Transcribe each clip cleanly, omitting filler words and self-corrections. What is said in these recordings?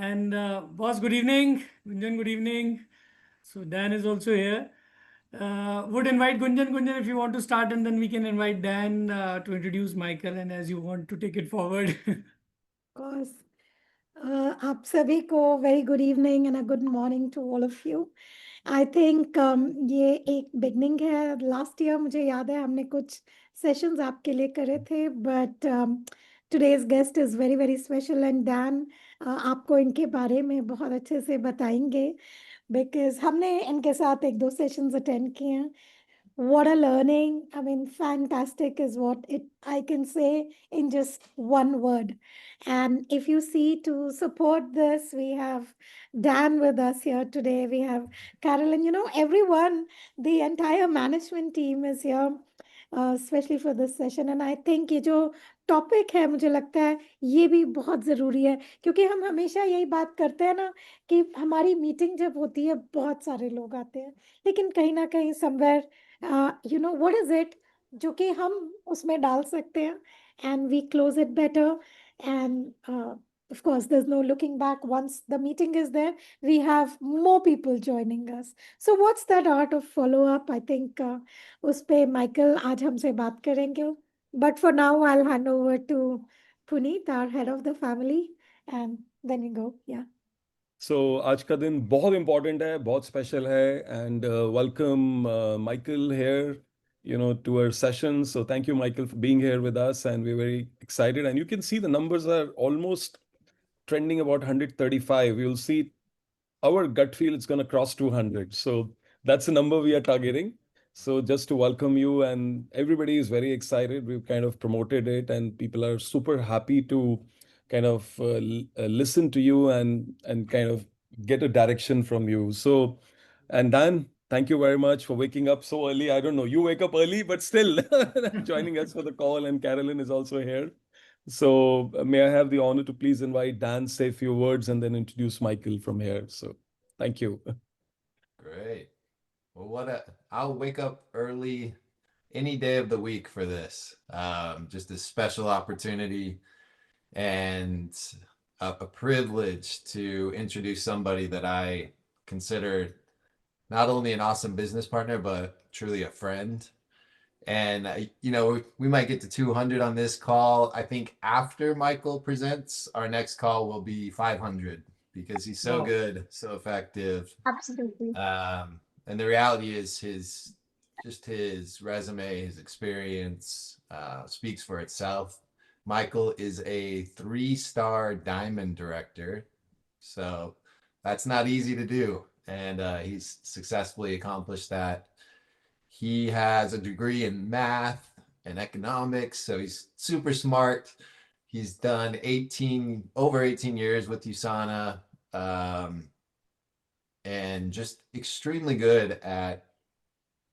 And boss, good evening. Gunjan, good evening. So Dan is also here. Would invite Gunjan. Gunjan, if you want to start, and then we can invite Dan to introduce Michael, and as you want to take it forward. course. आप सभी को very good evening and a good morning to all of you. I think ये एक beginning है. Last year मुझे याद है हमने कुछ sessions आपके लिए करे थे, but today's guest is very very special and Dan आपको इनके बारे में बहुत अच्छे से बताएंगे because हमने इनके साथ एक दो sessions attend किए हैं. What a learning. I mean, fantastic is what it I can say in just one word. And if you see to support this, we have Dan with us here today. We have Carolyn, everyone, the entire management team is here, especially for this session. And I think ये जो topic है मुझे लगता है ये भी बहुत ज़रूरी है क्योंकि हम हमेशा यही बात करते हैं ना कि हमारी मीटिंग जब होती है बहुत सारे लोग आते हैं लेकिन कहीं ना कहीं समवेयर व्हाट इज इट जो कि हम उसमें डाल सकते हैं and we close it better and of course there's no looking back once the meeting is there we have more people joining us so what's that art of follow up I think उस पे Michael आज हमसे बात करेंगे but for now I'll hand over to Puneet our head of the family and then we go yeah. सो आज का दिन बहुत इम्पोर्टेंट है, बहुत स्पेशल है and welcome Michael here to our session. So thank you, Michael, for being here with us, and we're very excited. And you can see the numbers are almost trending about 135. You'll see our gut feel it's going to cross 200. So that's the number we are targeting. So just to welcome you, and everybody is very excited. We've kind of promoted it, and people are super happy to kind of listen to you and kind of get a direction from you. So, and Dan, thank you very much for waking up so early. I don't know, you wake up early, but still joining us for the call, and Carolyn is also here. So may I have the honor to please invite Dan, say a few words, and then introduce Michael from here. So thank you. Great. Well, I'll wake up early any day of the week for this. Just a special opportunity and a privilege to introduce somebody that I consider not only an awesome business partner, but truly a friend. And, we might get to 200 on this call. I think after Michael presents, our next call will be 500 because he's so good, so effective. Absolutely. And the reality is his resume, his experience speaks for itself. Michael is a 3-star diamond director. So that's not easy to do. And he's successfully accomplished that. He has a degree in math and economics, so he's super smart. He's done over 18 years with USANA, and just extremely good at,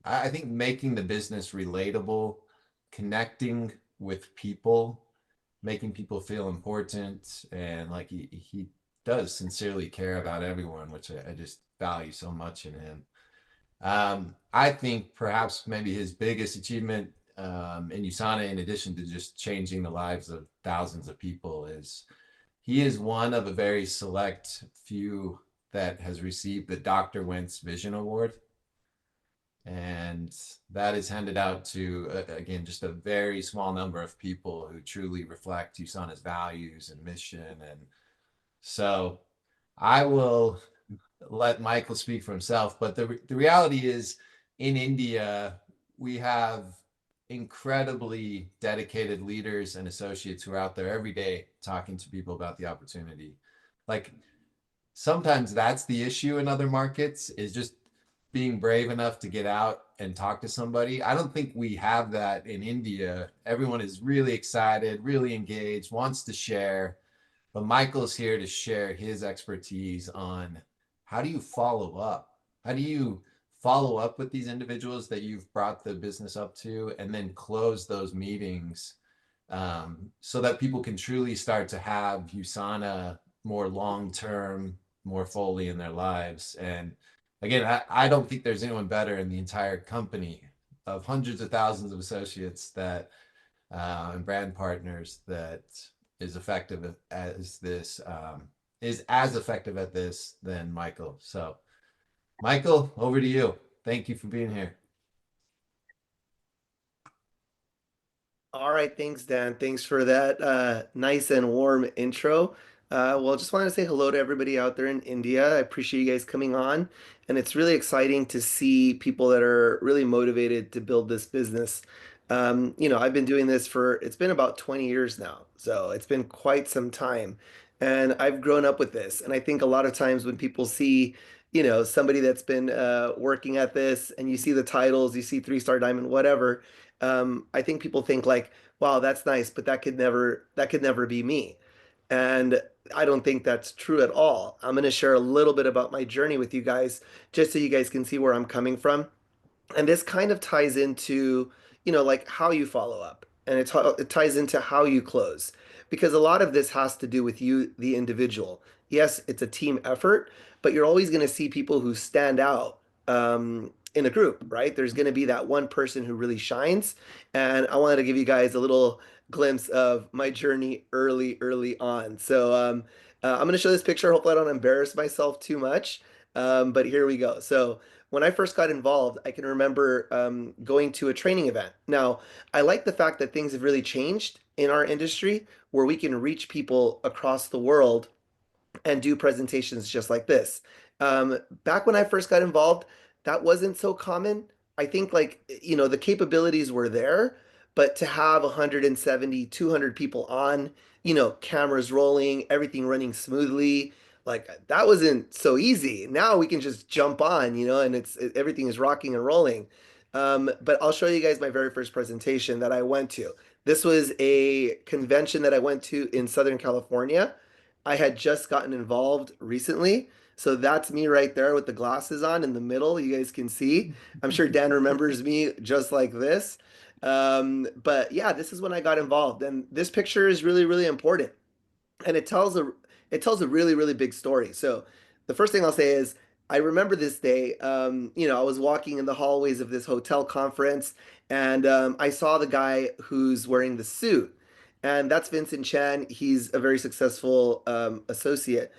I think, making the business relatable, connecting with people, making people feel important, and like he does sincerely care about everyone, which I just value so much in him. I think perhaps maybe his biggest achievement in USANA, in addition to just changing the lives of thousands of people, is he is one of a very select few that has received the Dr. Wentz Vision Award. And that is handed out to, again, just a very small number of people who truly reflect USANA's values and mission. And so I will let Michael speak for himself, but the reality is in India, we have incredibly dedicated leaders and associates who are out there every day talking to people about the opportunity. Like sometimes that's the issue in other markets, is just being brave enough to get out and talk to somebody. I don't think we have that in India. Everyone is really excited, really engaged, wants to share, but Michael's here to share his expertise on how do you follow up? How do you follow up with these individuals that you've brought the business up to, and then close those meetings so that people can truly start to have USANA more long-term, more fully in their lives? And again, I don't think there's anyone better in the entire company of hundreds of thousands of associates that and brand partners that is effective as this is as effective at this than Michael. So, Michael, over to you. Thank you for being here. All right, thanks, Dan. Thanks for that nice and warm intro. Well, just wanted to say hello to everybody out there in India. I appreciate you guys coming on, and it's really exciting to see people that are really motivated to build this business. I've been doing this it's been about 20 years now, so it's been quite some time, and I've grown up with this. And I think a lot of times when people see, somebody that's been working at this, and you see the titles, you see three-star diamond, whatever. I think people think like, wow, that's nice, but that could never be me. And I don't think that's true at all. I'm going to share a little bit about my journey with you guys, just so you guys can see where I'm coming from. And this kind of ties into, like how you follow up, and it ties into how you close, because a lot of this has to do with you, the individual. Yes, it's a team effort, but you're always going to see people who stand out in a group, right? There's going to be that one person who really shines. And I wanted to give you guys a little glimpse of my journey early on. So I'm going to show this picture. Hopefully, I don't embarrass myself too much. But here we go. So when I first got involved, I can remember going to a training event. Now, I like the fact that things have really changed in our industry, where we can reach people across the world and do presentations just like this. Back when I first got involved, that wasn't so common. I think like, the capabilities were there, but to have 170, 200 people on, cameras rolling, everything running smoothly, like that wasn't so easy. Now we can just jump on, and everything is rocking and rolling. But I'll show you guys my very first presentation that I went to. This was a convention that I went to in Southern California. I had just gotten involved recently. So that's me right there with the glasses on in the middle. You guys can see. I'm sure Dan remembers me just like this. But yeah, this is when I got involved. And this picture is really, really important. And it tells a really, really big story. So the first thing I'll say is I remember this day. I was walking in the hallways of this hotel conference, and I saw the guy who's wearing the suit, and that's Vincent Chan. He's a very successful associate.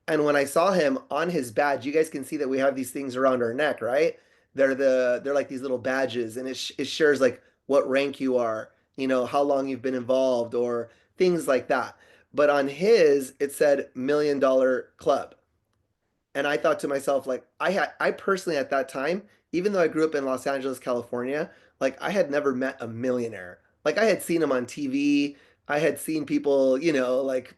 And when I saw him on his badge, you guys can see that we have these things around our neck, right? They're like these little badges, and it shares like what rank you are, how long you've been involved, or things like that. But on his, it said $1 million club. And I thought to myself, like, I personally at that time, even though I grew up in Los Angeles, California, like I had never met a millionaire. Like I had seen him on TV. I had seen people, like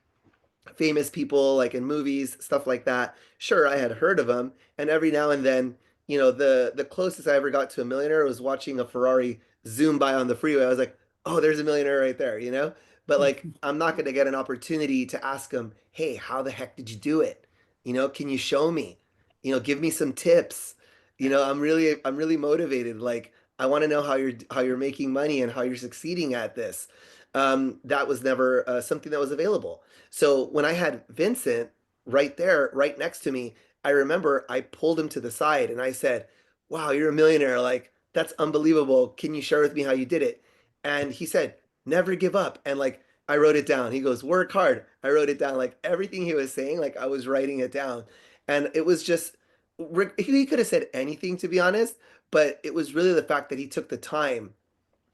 famous people like in movies, stuff like that. Sure, I had heard of them, and every now and then, the closest I ever got to a millionaire was watching a Ferrari zoom by on the freeway. I was like, "Oh, there's a millionaire right there." But like, I'm not going to get an opportunity to ask him, "Hey, how the heck did you do it? Can you show me? Give me some tips." I'm really motivated. Like, I want to know how you're making money and how you're succeeding at this. That was never something that was available. So when I had Vincent right there, right next to me, I remember I pulled him to the side and I said, "Wow, you're a millionaire. Like, that's unbelievable. Can you share with me how you did it?" And he said, "Never give up." And like, I wrote it down. He goes, "Work hard." I wrote it down. Like, everything he was saying, like, I was writing it down. And it was just, he could have said anything, to be honest, but it was really the fact that he took the time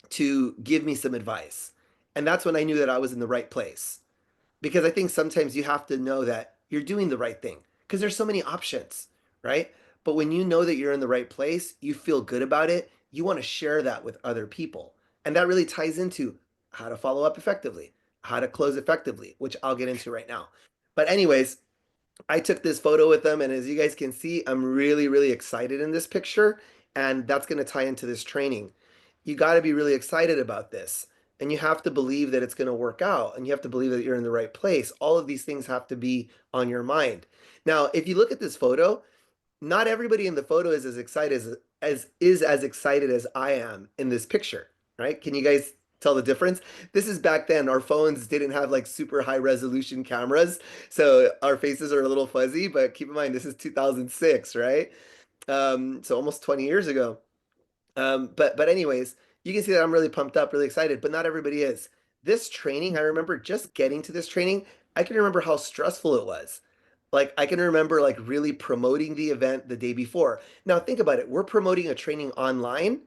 to give me some advice. And that's when I knew that I was in the right place, because I think sometimes you have to know that you're doing the right thing, because there's so many options, right? But when you know that you're in the right place, you feel good about it, you want to share that with other people. And that really ties into how to follow up effectively, how to close effectively, which I'll get into right now. But anyways, I took this photo with them, and as you guys can see, I'm really, really excited in this picture, and that's going to tie into this training. You got to be really excited about this, and you have to believe that it's going to work out, and you have to believe that you're in the right place. All of these things have to be on your mind. Now, if you look at this photo, not everybody in the photo is as excited as excited as I am in this picture, right? Can you guys tell the difference? This is back then. Our phones didn't have like super high resolution cameras, so our faces are a little fuzzy, but keep in mind this is 2006, right? So almost 20 years ago. But anyways, you can see that I'm really pumped up, really excited, but not everybody is. This training, I remember just getting to this training, I can remember how stressful it was. Like I can remember like really promoting the event the day before. Now think about it. We're promoting a training online.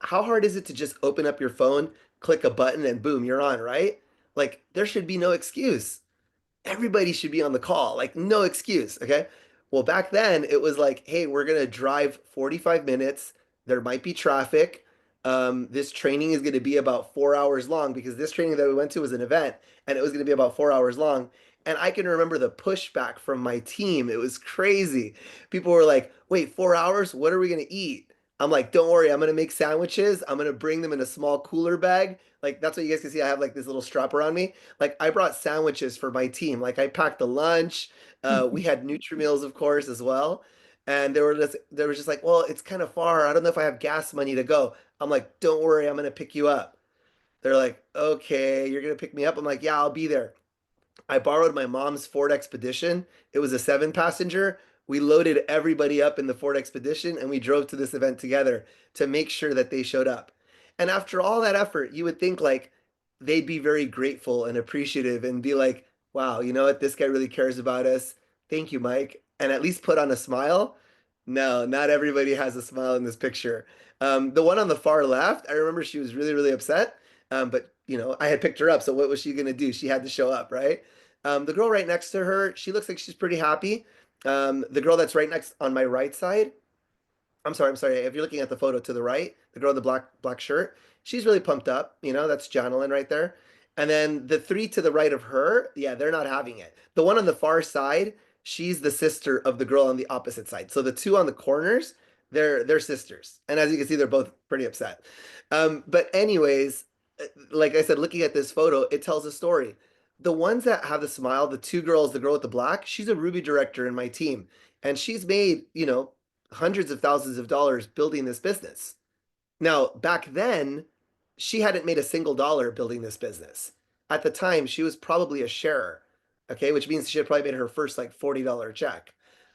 How hard is it to just open up your phone, click a button, and boom, you're on, right? Like there should be no excuse. Everybody should be on the call, like no excuse. Okay. Well, back then it was like, hey, we're going to drive 45 minutes. There might be traffic. This training is going to be about 4 hours long because this training that we went to was an event and it was going to be about 4 hours long. And I can remember the pushback from my team. It was crazy. People were like, wait, 4 hours? What are we going to eat? I'm like, don't worry, I'm going to make sandwiches. I'm going to bring them in a small cooler bag. Like, that's what you guys can see. I have like this little strap around me. Like, I brought sandwiches for my team. Like, I packed the lunch. We had Nutri-Meals, of course, as well. And they were just like, well, it's kind of far. I don't know if I have gas money to go. I'm like, don't worry, I'm going to pick you up. They're like, okay, you're going to pick me up. I'm like, yeah, I'll be there. I borrowed my mom's Ford Expedition. It was a 7 passenger. We loaded everybody up in the Ford Expedition and we drove to this event together to make sure that they showed up. And after all that effort, you would think like they'd be very grateful and appreciative and be like, wow, you know what? This guy really cares about us. Thank you, Mike. And at least put on a smile. No, not everybody has a smile in this picture. The one on the far left, I remember she was really, really upset. But I had picked her up, so what was she gonna do? She had to show up, right? The girl right next to her, she looks like she's pretty happy. The girl that's right next on my right side, I'm sorry. If you're looking at the photo to the right, the girl in the black shirt, she's really pumped up. That's Janelyn right there. And then the three to the right of her, yeah, they're not having it. The one on the far side, she's the sister of the girl on the opposite side. So the two on the corners, they're sisters. And as you can see, they're both pretty upset. But anyways, like I said, looking at this photo, it tells a story. The ones that have the smile, the two girls, the girl with the black, she's a Ruby director in my team. And she's made, hundreds of thousands of dollars building this business. Now, back then, she hadn't made a single dollar building this business. At the time, she was probably a sharer, okay, which means she had probably made her first like $40 check.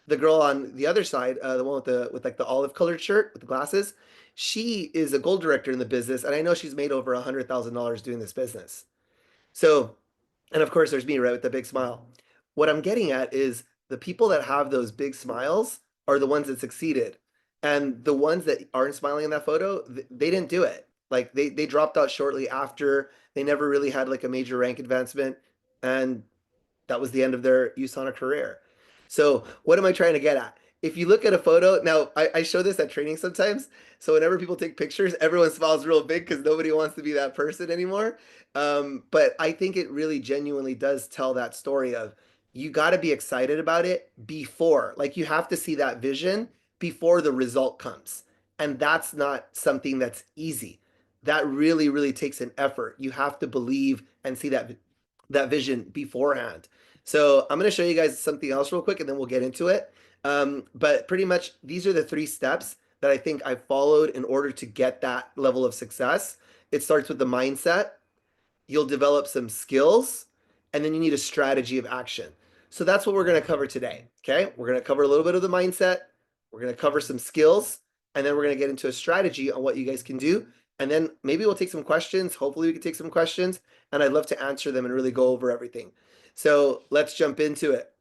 The girl on the other side, the one with like the olive colored shirt with the glasses, she is a gold director in the business, and I know she's made over $100,000 doing this business. So, and of course, there's me, right, with the big smile. What I'm getting at is the people that have those big smiles are the ones that succeeded. And the ones that aren't smiling in that photo, they didn't do it. Like they dropped out shortly after. They never really had like a major rank advancement. And that was the end of their USANA career. So what am I trying to get at? If you look at a photo, now I show this at training sometimes. So whenever people take pictures, everyone smiles real big because nobody wants to be that person anymore. But I think it really genuinely does tell that story of you got to be excited about it before, like you have to see that vision before the result comes. And that's not something that's easy. That really, really takes an effort. You have to believe and see that vision beforehand. So I'm going to show you guys something else real quick and then we'll get into it. But pretty much these are the 3 steps that I think I followed in order to get that level of success. It starts with the mindset. You'll develop some skills, and then you need a strategy of action. So that's what we're going to cover today. Okay. We're going to cover a little bit of the mindset. We're going to cover some skills, and then we're going to get into a strategy on what you guys can do. And then maybe we'll take some questions. Hopefully we can take some questions, and I'd love to answer them and really go over everything. So let's jump into it.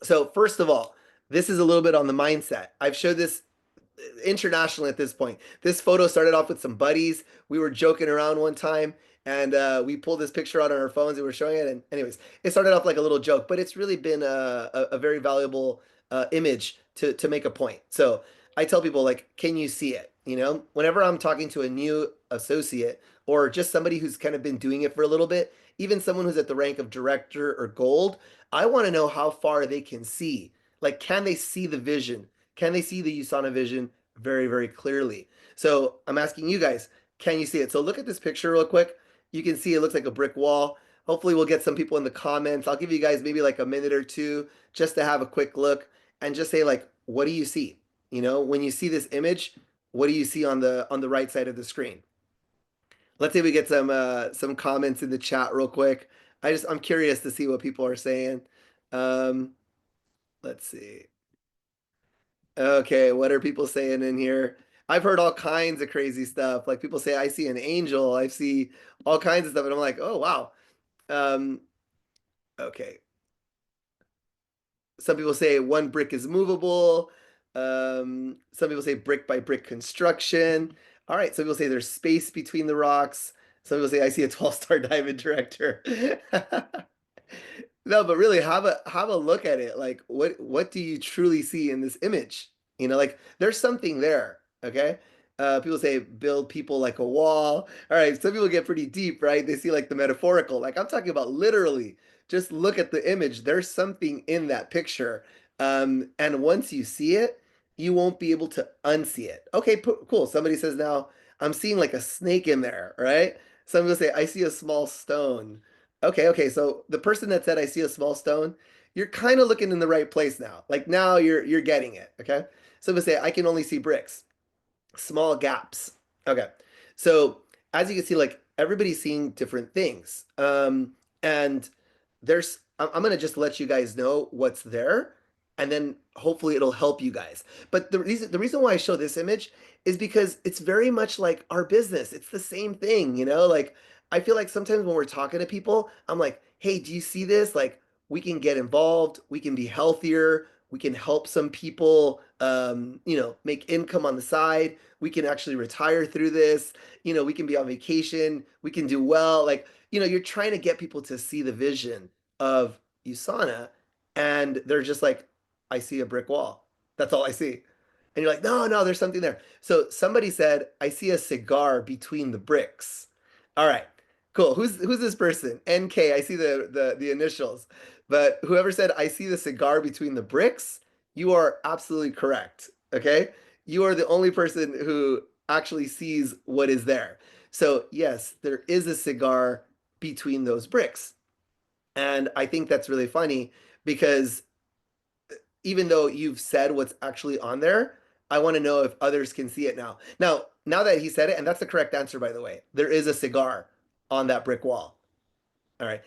So first of all, this is a little bit on the mindset. I've showed this internationally at this point. This photo started off with some buddies. We were joking around one time and we pulled this picture out on our phones and we were showing it. And anyways, it started off like a little joke, but it's really been a very valuable image to make a point. So I tell people like, can you see it? Whenever I'm talking to a new associate or just somebody who's kind of been doing it for a little bit, even someone who's at the rank of director or gold, I want to know how far they can see. Like, can they see the vision? Can they see the USANA vision very, very clearly? So I'm asking you guys, can you see it? So look at this picture real quick. You can see it looks like a brick wall. Hopefully we'll get some people in the comments. I'll give you guys maybe like a minute or two just to have a quick look and just say like, what do you see? When you see this image, what do you see on the right side of the screen? Let's say we get some comments in the chat real quick. I'm curious to see what people are saying. Let's see. Okay, what are people saying in here? I've heard all kinds of crazy stuff. Like people say, I see an angel. I see all kinds of stuff. And I'm like, oh, wow. Okay. Some people say one brick is movable. Some people say brick by brick construction. All right, some people say there's space between the rocks. Some people say I see a 12-star diamond director. No, but really have a look at it. Like what do you truly see in this image? You know, like there's something there, okay? People say build people like a wall. All right, some people get pretty deep, right? They see like the metaphorical. Like I'm talking about literally. Just look at the image. There's something in that picture. And once you see it, you won't be able to unsee it. Okay, cool. Somebody says now, I'm seeing like a snake in there, right? Some people say, I see a small stone. Okay. So the person that said I see a small stone, you're kind of looking in the right place now. Like now you're getting it. Okay. Some people say I can only see bricks, small gaps. Okay. So as you can see, like everybody's seeing different things. And I'm gonna just let you guys know what's there, and then hopefully it'll help you guys. But the reason why I show this image is because it's very much like our business. It's the same thing, you know? Like I feel like sometimes when we're talking to people, I'm like, hey, do you see this? Like we can get involved, we can be healthier, we can help some people make income on the side, we can actually retire through this, we can be on vacation, we can do well. Like, you're trying to get people to see the vision of USANA, and they're just like, I see a brick wall. That's all I see. And you're like, no, there's something there. So somebody said, I see a cigar between the bricks. All right, cool. Who's this person? NK. I see the initials. But whoever said, I see the cigar between the bricks, you are absolutely correct. Okay? You are the only person who actually sees what is there. So yes, there is a cigar between those bricks. And I think that's really funny because even though you've said what's actually on there, I want to know if others can see it now. Now that he said it, and that's the correct answer, by the way, there is a cigar on that brick wall. All right.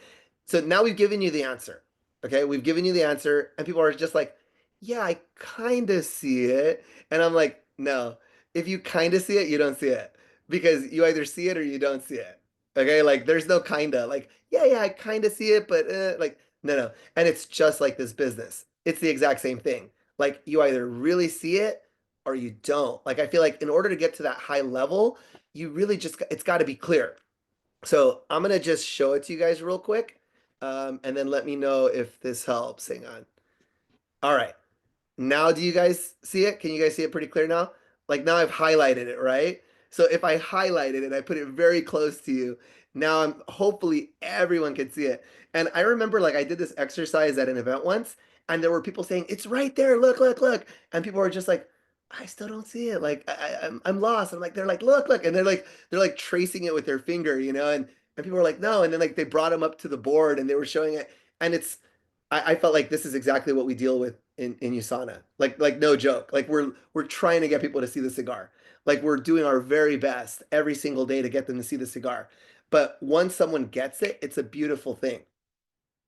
So now we've given you the answer. Okay. We've given you the answer, and people are just like, yeah, I kind of see it. And I'm like, no, if you kind of see it, you don't see it because you either see it or you don't see it. Okay. Like there's no kind of like, yeah, I kind of see it, but like, no. And it's just like this business. It's the exact same thing. Like you either really see it or you don't. Like I feel like in order to get to that high level, you really it's got to be clear. So I'm gonna just show it to you guys real quick, and then let me know if this helps. Hang on. All right. Now, do you guys see it? Can you guys see it pretty clear now? Like now I've highlighted it, right? So if I highlight it and I put it very close to you, now hopefully everyone can see it. And I remember like I did this exercise at an event once, and there were people saying, it's right there, look. And people were just like, I still don't see it. Like I'm lost. I'm like, they're like, look. And they're like tracing it with their finger, and people were like, no. And then like they brought them up to the board and they were showing it. And I felt like this is exactly what we deal with in USANA. Like no joke. Like we're trying to get people to see the cigar. Like we're doing our very best every single day to get them to see the cigar. But once someone gets it, it's a beautiful thing.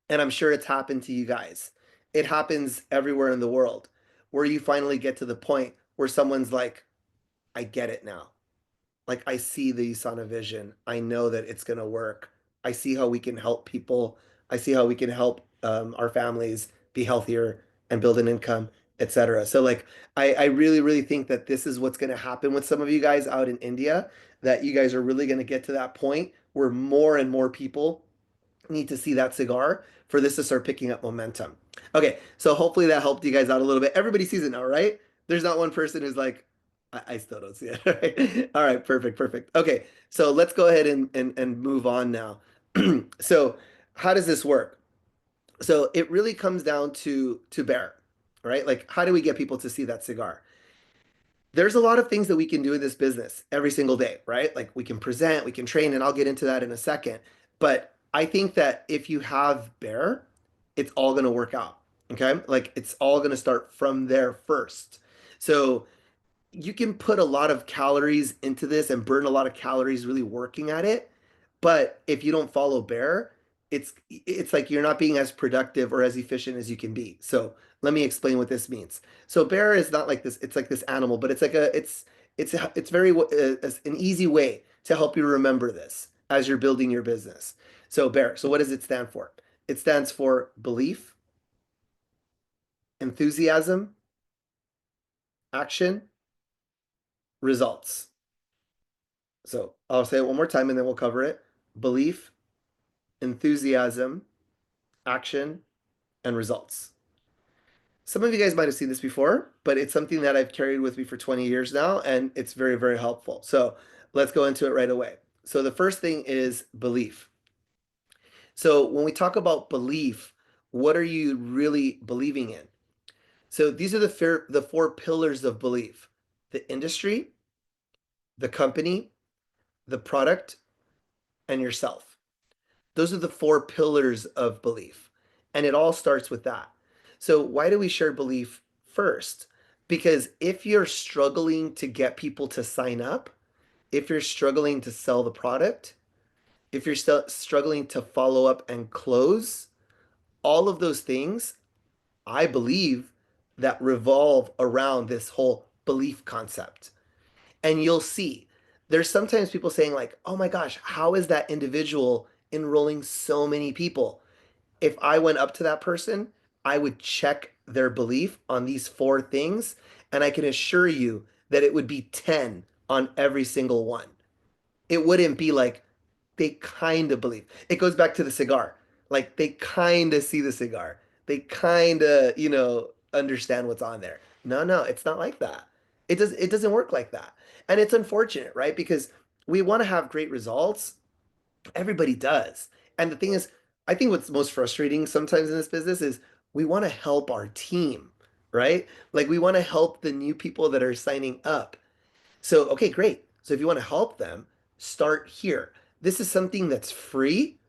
And I'm sure it's happened to you guys. It happens everywhere in the world where you finally get to the point where someone's like, I get it now. Like I see the USANA vision. I know that it's going to work. I see how we can help people. I see how we can help our families be healthier and build an income, etc. So like I really, really think that this is what's going to happen with some of you guys out in India, that you guys are really going to get to that point where more and more people need to see that cigar for this to start picking up momentum. Okay, so hopefully that helped you guys out a little bit. Everybody sees it now, right? There's not one person who's like, I still don't see it. Right? All right, perfect. Okay, so let's go ahead and move on now. So how does this work? So it really comes down to Bear, right? Like how do we get people to see that cigar? There's a lot of things that we can do in this business every single day, right? Like we can present, we can train, and I'll get into that in a second. But I think that if you have Bear, it's all going to work out. Okay. Like it's all going to start from there first. So you can put a lot of calories into this and burn a lot of calories really working at it. But if you don't follow Bear, it's like you're not being as productive or as efficient as you can be. So let me explain what this means. So Bear is not like this, it's like this animal, but it's very an easy way to help you remember this as you're building your business. So Bear, so what does it stand for? It stands for belief, enthusiasm, action, results. So I'll say it one more time and then we'll cover it. Belief, enthusiasm, action, and results. Some of you guys might have seen this before, but it's something that I've carried with me for 20 years now, and it's very, very helpful. So let's go into it right away. So the first thing is belief. So when we talk about belief, what are you really believing in? So these are the four pillars of belief: the industry, the company, the product, and yourself. Those are the four pillars of belief. And it all starts with that. So why do we share belief first? Because if you're struggling to get people to sign up, if you're struggling to sell the product, if you're still struggling to follow up and close, all of those things, I believe, that revolve around this whole belief concept. And you'll see there's sometimes people saying like, oh my gosh, how is that individual enrolling so many people? If I went up to that person, I would check their belief on these four things, and I can assure you that it would be 10 on every single one. It wouldn't be like they kind of believe. It goes back to the cigar. Like they kind of see the cigar. They kind of, understand what's on there. No, no, it's not like that. It doesn't work like that. And it's unfortunate, right? Because we want to have great results. Everybody does. And the thing is, I think what's most frustrating sometimes in this business is we want to help our team, right? Like we want to help the new people that are signing up. So, okay, great. So if you want to help them, start here. This is something that's free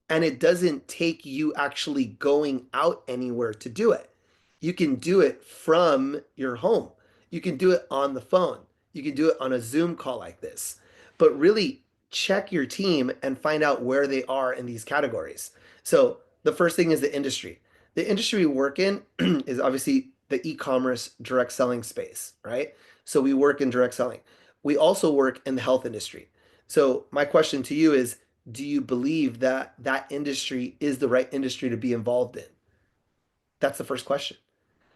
and it doesn't take you actually going out anywhere to do it. You can do it from your home. You can do it on the phone. You can do it on a Zoom call like this. But really check your team and find out where they are in these categories. So the first thing is the industry. The industry we work in is obviously the e-commerce direct selling space, right? So we work in direct selling. We also work in the health industry. So my question to you is, do you believe that that industry is the right industry to be involved in? That's the first question,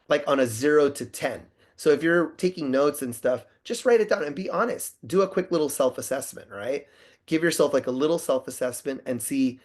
like on a 0 to 10. So if you're taking notes and stuff, just write it down and be honest. Do a quick little self-assessment, right? Give yourself like a little self-assessment and see,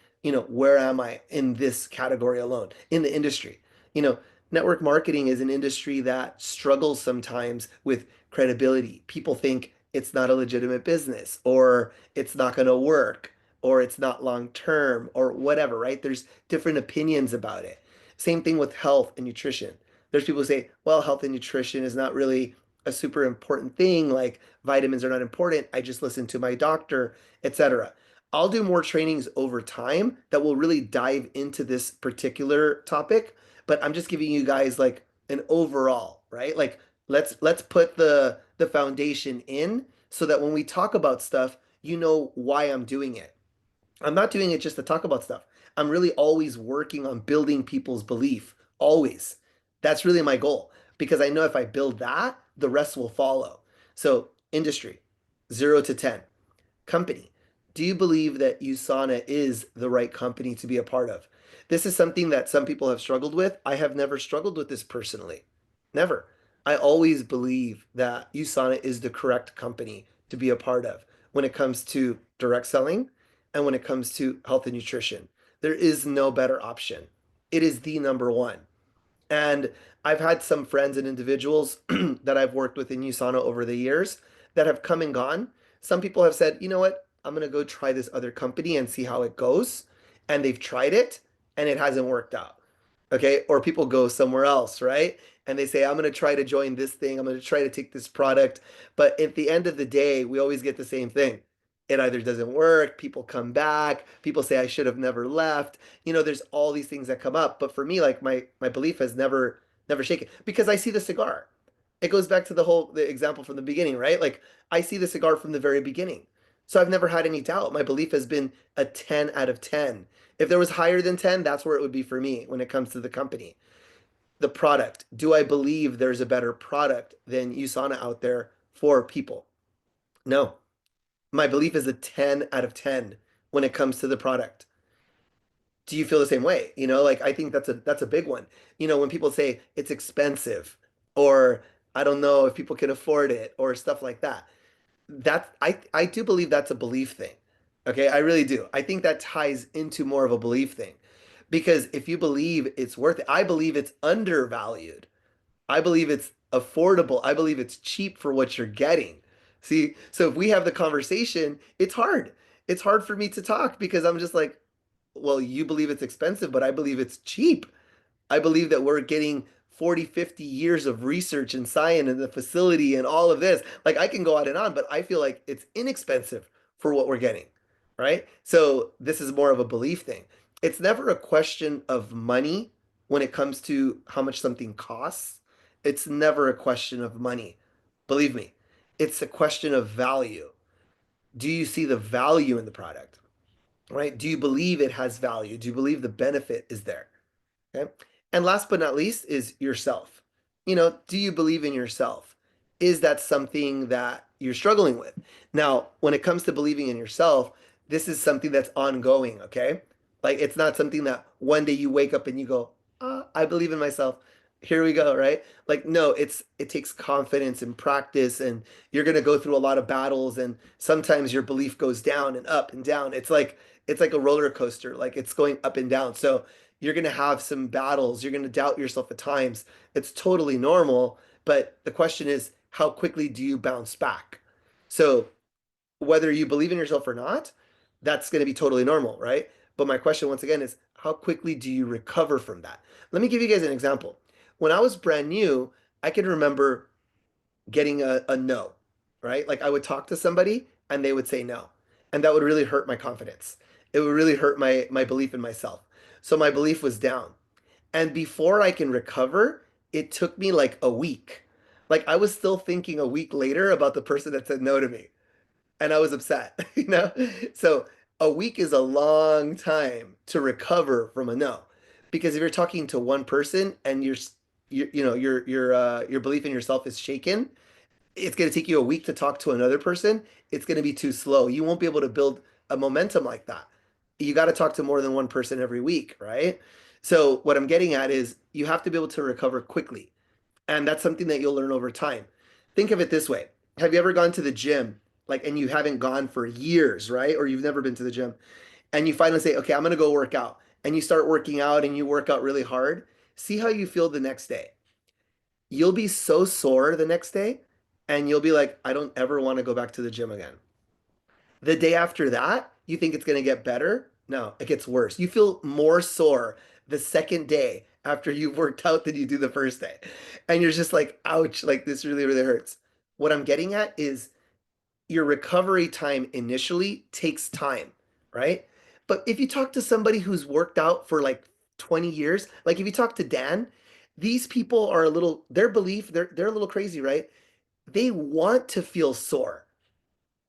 where am I in this category alone in the industry? You know, Network marketing is an industry that struggles sometimes with credibility. People think it's not a legitimate business or it's not going to work or it's not long term or whatever, right? There's different opinions about it. Same thing with health and nutrition. There's people who say, well, health and nutrition is not really a super important thing. Like vitamins are not important. I just listen to my doctor, etc. I'll do more trainings over time that will really dive into this particular topic, but I'm just giving you guys like an overall, right? Like let's put the foundation in so that when we talk about stuff, you know why I'm doing it. I'm not doing it just to talk about stuff. I'm really always working on building people's belief. Always. That's really my goal because I know if I build that, the rest will follow. So, industry, 0 to 10. Company. Do you believe that USANA is the right company to be a part of? This is something that some people have struggled with. I have never struggled with this personally. Never. I always believe that USANA is the correct company to be a part of when it comes to direct selling and when it comes to health and nutrition. There is no better option. It is the number one. And I've had some friends and individuals that I've worked with in USANA over the years that have come and gone. Some people have said, you know what, I'm going to go try this other company and see how it goes. And they've tried it and it hasn't worked out. Okay. Or people go somewhere else, right? And they say, I'm going to try to join this thing. I'm going to try to take this product. But at the end of the day, we always get the same thing. It either doesn't work, people come back, people say I should have never left. There's all these things that come up. But for me, like my belief has never shaken because I see the cigar. It goes back to the example from the beginning, right? Like I see the cigar from the very beginning. So I've never had any doubt. My belief has been a 10 out of 10. If there was higher than 10, that's where it would be for me when it comes to the company. The product. Do I believe there's a better product than USANA out there for people? No. My belief is a 10 out of 10 when it comes to the product. Do you feel the same way? You know, like I think that's a big one. You know, when people say it's expensive or I don't know if people can afford it or stuff like that. I do believe that's a belief thing. Okay, I really do. I think that ties into more of a belief thing. Because if you believe it's worth it, I believe it's undervalued. I believe it's affordable. I believe it's cheap for what you're getting. See, so if we have the conversation, it's hard. It's hard for me to talk because I'm just like, well, you believe it's expensive, but I believe it's cheap. I believe that we're getting 40, 50 years of research and science and the facility and all of this. Like I can go on and on, but I feel like it's inexpensive for what we're getting, right? So this is more of a belief thing. It's never a question of money when it comes to how much something costs. It's never a question of money. Believe me, it's a question of value. Do you see the value in the product, right? Do you believe it has value? Do you believe the benefit is there? Okay. And last but not least is yourself. You know, do you believe in yourself? Is that something that you're struggling with? Now, when it comes to believing in yourself, this is something that's ongoing, okay? Like it's not something that one day you wake up and you go, I believe in myself. Here we go, right? Like no, it takes confidence and practice and you're going to go through a lot of battles and sometimes your belief goes down and up and down. It's like a roller coaster, like it's going up and down. So you're going to have some battles. You're going to doubt yourself at times. It's totally normal. But the question is, how quickly do you bounce back? So, whether you believe in yourself or not, that's going to be totally normal, right? But my question, once again, is how quickly do you recover from that? Let me give you guys an example. When I was brand new, I can remember getting a no, right? Like I would talk to somebody and they would say no. And that would really hurt my confidence. It would really hurt my belief in myself. So my belief was down. And before I can recover, it took me like a week. Like I was still thinking a week later about the person that said no to me. And I was upset, you know? So a week is a long time to recover from a no. Because if you're talking to one person and your belief in yourself is shaken, it's going to take you a week to talk to another person. It's going to be too slow. You won't be able to build a momentum like that. You got to talk to more than one person every week, right? So what I'm getting at is you have to be able to recover quickly. And that's something that you'll learn over time. Think of it this way. Have you ever gone to the gym like and you haven't gone for years, right? Or you've never been to the gym and you finally say, "Okay, I'm going to go work out." And you start working out and you work out really hard. See how you feel the next day. You'll be so sore the next day and you'll be like, I don't ever want to go back to the gym again. The day after that, you think it's going to get better. No, it gets worse. You feel more sore the second day after you've worked out than you do the first day. And you're just like, ouch, like this really, really hurts. What I'm getting at is your recovery time initially takes time, right? But if you talk to somebody who's worked out for like 20 years, like if you talk to Dan, these people are a little, their belief, they're a little crazy, right? They want to feel sore.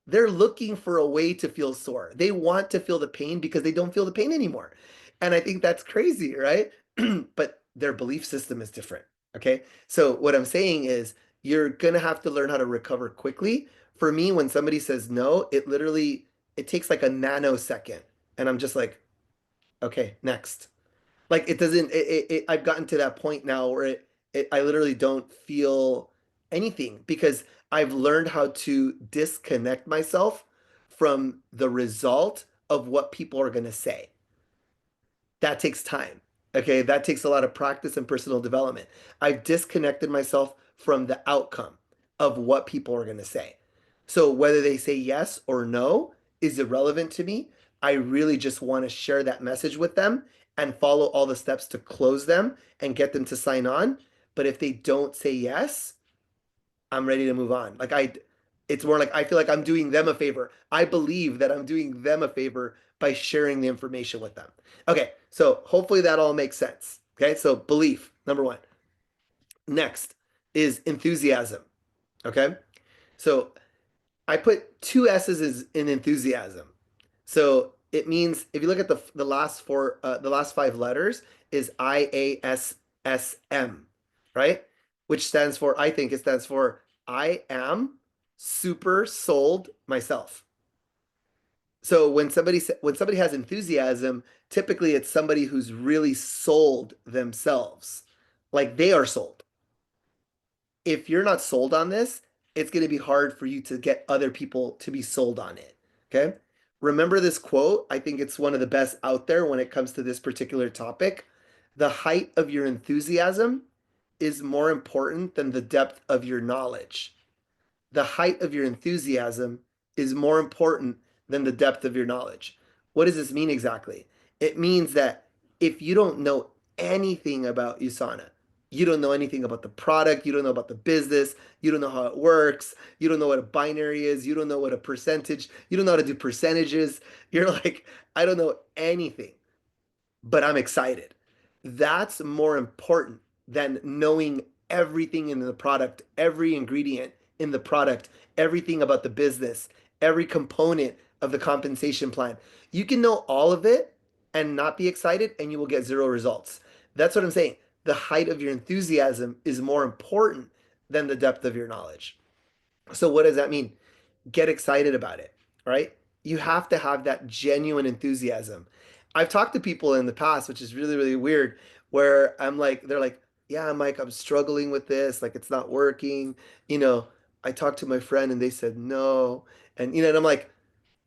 They're looking for a way to feel sore. They want to feel the pain because they don't feel the pain anymore. And I think that's crazy, right? But their belief system is different. Okay. So what I'm saying is you're going to have to learn how to recover quickly. For me, when somebody says no, it takes like a nanosecond. And I'm just like, okay, next. Like it doesn't, I've gotten to that point now where I literally don't feel anything because I've learned how to disconnect myself from the result of what people are going to say. That takes time. Okay. That takes a lot of practice and personal development. I've disconnected myself from the outcome of what people are going to say. So whether they say yes or no is irrelevant to me. I really just want to share that message with them and follow all the steps to close them and get them to sign on. But if they don't say yes, I'm ready to move on. It's more like I feel like I'm doing them a favor. I believe that I'm doing them a favor by sharing the information with them. Okay, so hopefully that all makes sense. Okay, so belief, number one. Next is enthusiasm. Okay, so I put two S's in enthusiasm. So it means if you look at the last five letters is IASSM, right? Which stands for, I think it stands for I am super sold myself. So when somebody has enthusiasm, typically it's somebody who's really sold themselves. Like they are sold. If you're not sold on this, it's going to be hard for you to get other people to be sold on it. Okay? Remember this quote? I think it's one of the best out there when it comes to this particular topic. The height of your enthusiasm is more important than the depth of your knowledge. The height of your enthusiasm is more important than the depth of your knowledge. What does this mean exactly? It means that if you don't know anything about USANA, you don't know anything about the product, you don't know about the business, you don't know how it works, you don't know what a binary is, you don't know what a percentage, you don't know how to do percentages. You're like, I don't know anything, but I'm excited. That's more important than knowing everything in the product, every ingredient in the product, everything about the business, every component of the compensation plan. You can know all of it and not be excited, and you will get zero results. That's what I'm saying. The height of your enthusiasm is more important than the depth of your knowledge. So, what does that mean? Get excited about it, right? You have to have that genuine enthusiasm. I've talked to people in the past, which is really, really weird, where I'm like, they're like, yeah, Mike, I'm struggling with this. Like, it's not working. You know, I talked to my friend and they said no. And I'm like,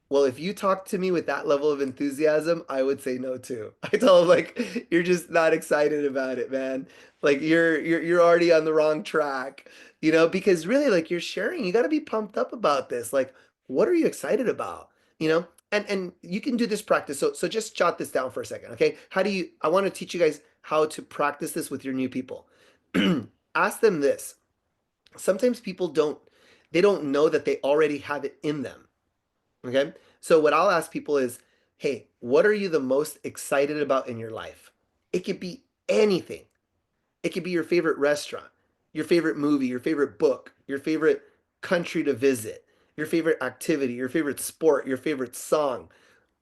well, if you talk to me with that level of enthusiasm, I would say no too. I tell them like you're just not excited about it, man. Like you're already on the wrong track, because really like you're sharing, you got to be pumped up about this. Like what are you excited about? You know? And you can do this practice. So just jot this down for a second, okay? I want to teach you guys how to practice this with your new people. Ask them this. Sometimes people don't know that they already have it in them. Okay. So what I'll ask people is, hey, what are you the most excited about in your life? It could be anything. It could be your favorite restaurant, your favorite movie, your favorite book, your favorite country to visit, your favorite activity, your favorite sport, your favorite song.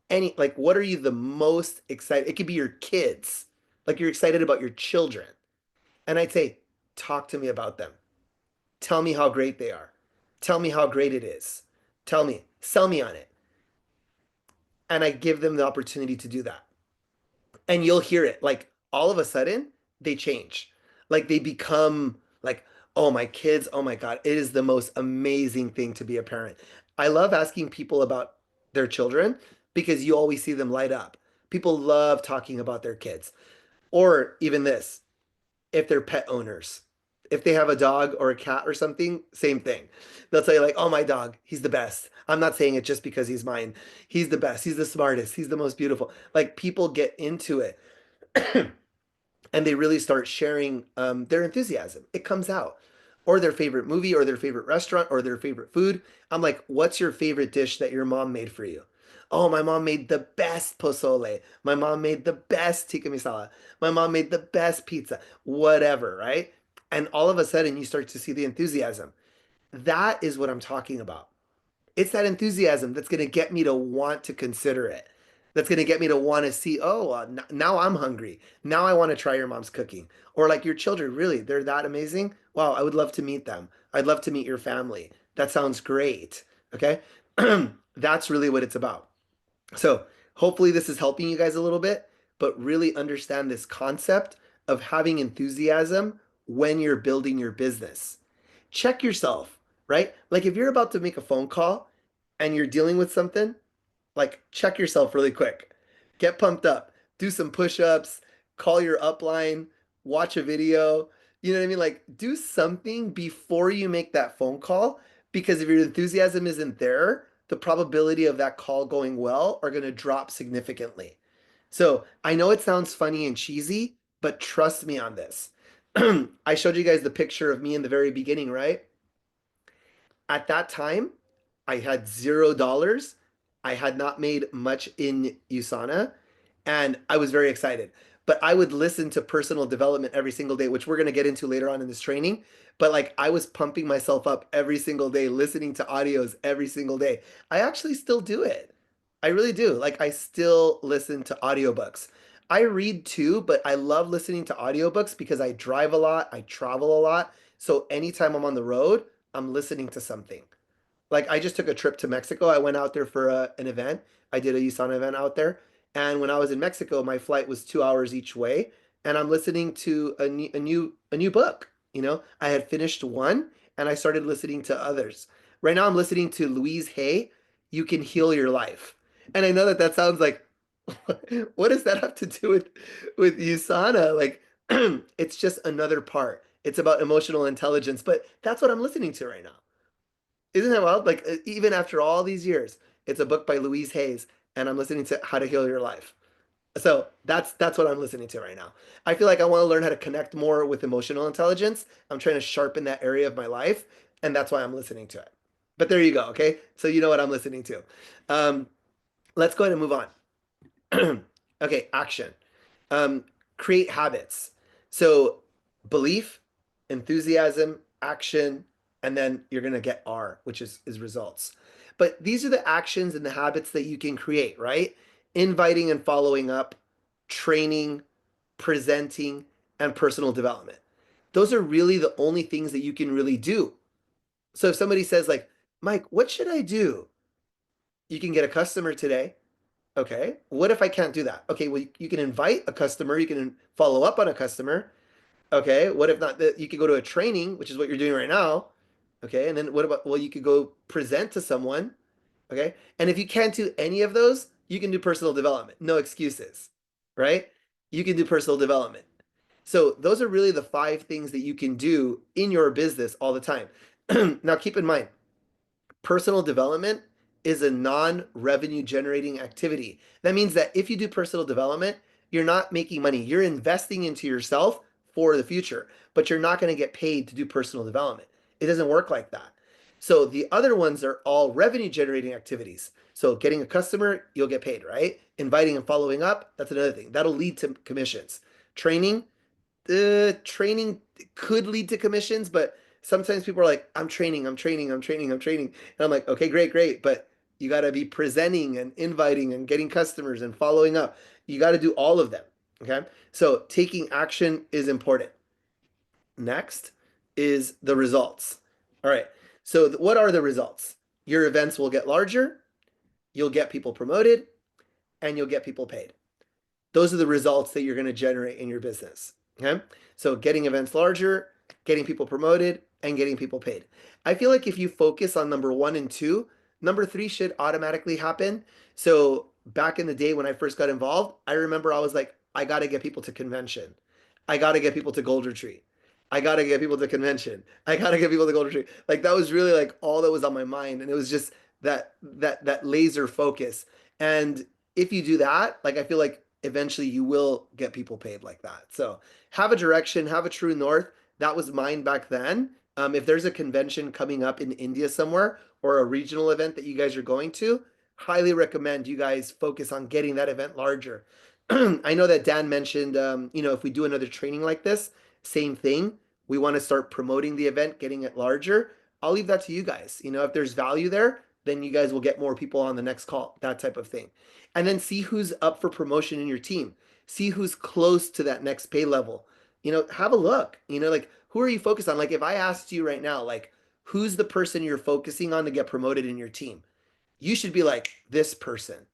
Like, what are you the most excited? It could be your kids. Like you're excited about your children. And I'd say, talk to me about them. Tell me how great they are. Tell me how great it is. Tell me, sell me on it. And I give them the opportunity to do that. And you'll hear it like all of a sudden they change. Like they become like, oh, my kids, oh my God, it is the most amazing thing to be a parent. I love asking people about their children because you always see them light up. People love talking about their kids. Or even this, if they're pet owners. If they have a dog or a cat or something, same thing. They'll tell you like, "Oh, my dog, he's the best." I'm not saying it just because he's mine. He's the best. He's the smartest. He's the most beautiful. Like people get into it and they really start sharing their enthusiasm. It comes out. Or their favorite movie or their favorite restaurant or their favorite food. I'm like, "What's your favorite dish that your mom made for you?" "Oh, my mom made the best pozole. My mom made the best tikka masala. My mom made the best pizza." Whatever, right? And all of a sudden you start to see the enthusiasm. That is what I'm talking about. It's that enthusiasm that's going to get me to want to consider it. That's going to get me to want to see, oh, now I'm hungry. Now I want to try your mom's cooking. Or like your children, really, they're that amazing. Wow, I would love to meet them. I'd love to meet your family. That sounds great. Okay. That's really what it's about. So hopefully this is helping you guys a little bit, but really understand this concept of having enthusiasm when you're building your business. Check yourself, right? Like if you're about to make a phone call and you're dealing with something, like check yourself really quick. Get pumped up. Do some push-ups, call your upline, watch a video. You know what I mean? Like do something before you make that phone call because if your enthusiasm isn't there, the probability of that call going well are going to drop significantly. So, I know it sounds funny and cheesy, but trust me on this. I showed you guys the picture of me in the very beginning, right? At that time, I had $0. I had not made much in USANA, and I was very excited. But I would listen to personal development every single day, which we're going to get into later on in this training. But like I was pumping myself up every single day, listening to audios every single day. I actually still do it. I really do. Like I still listen to audiobooks. I read too, but I love listening to audiobooks because I drive a lot, I travel a lot. So anytime I'm on the road, I'm listening to something. Like I just took a trip to Mexico. I went out there for an event. I did a USANA event out there. And when I was in Mexico, my flight was 2 hours each way. And I'm listening to a new book. You know, I had finished one and I started listening to others. Right now I'm listening to Louise Hay, You Can Heal Your Life. And I know that that sounds like, what does that have to do with USANA? Like, it's just another part. It's about emotional intelligence, but that's what I'm listening to right now. Isn't that wild? Like, even after all these years, it's a book by Louise Hayes, and I'm listening to How to Heal Your Life. So that's what I'm listening to right now. I feel like I want to learn how to connect more with emotional intelligence. I'm trying to sharpen that area of my life, and that's why I'm listening to it. But there you go. Okay, so you know what I'm listening to. Let's go ahead and move on. Okay, action. Um, Create habits. So belief, enthusiasm, action, and then you're gonna get R, which is results. But these are the actions and the habits that you can create, right? Inviting and following up, training, presenting, and personal development. Those are really the only things that you can really do. So if somebody says like, Mike, what should I do? You can get a customer today. Okay. What if I can't do that? Okay. Well, you can invite a customer. You can follow up on a customer. Okay. What if not that you could go to a training, which is what you're doing right now. Okay. And then what about, well, you could go present to someone. Okay. And if you can't do any of those, you can do personal development. No excuses, right? You can do personal development. So those are really the 5 things that you can do in your business all the time. Now, keep in mind, personal development is a non-revenue generating activity. That means that if you do personal development, you're not making money. You're investing into yourself for the future, but you're not going to get paid to do personal development. It doesn't work like that. So the other ones are all revenue generating activities. So getting a customer, you'll get paid, right? Inviting and following up, that's another thing. That'll lead to commissions. Training, training could lead to commissions, but sometimes people are like, I'm training. And I'm like, okay, great. But you got to be presenting and inviting and getting customers and following up. You got to do all of them. Okay. So taking action is important. Next is the results. All right. So what are the results? Your events will get larger, you'll get people promoted, and you'll get people paid. Those are the results that you're going to generate in your business. Okay. So getting events larger, getting people promoted, and getting people paid. I feel like if you focus on number 1 and 2, number 3 should automatically happen. So back in the day when I first got involved, I remember I was like, I got to get people to convention. I got to get people to Gold Retreat. I got to get people to convention. I got to get people to Gold Retreat. Like that was really like all that was on my mind. And it was just that laser focus. And if you do that, like I feel like eventually you will get people paid like that. So have a direction, have a true north. That was mine back then. If there's a convention coming up in India somewhere or a regional event that you guys are going to, highly recommend you guys focus on getting that event larger. I know that Dan mentioned, if we do another training like this, same thing. We want to start promoting the event, getting it larger. I'll leave that to you guys. If there's value there, then you guys will get more people on the next call, that type of thing. And then see who's up for promotion in your team. See who's close to that next pay level. Have a look. Like who are you focused on? Like if I asked you right now, like who's the person you're focusing on to get promoted in your team? You should be like this person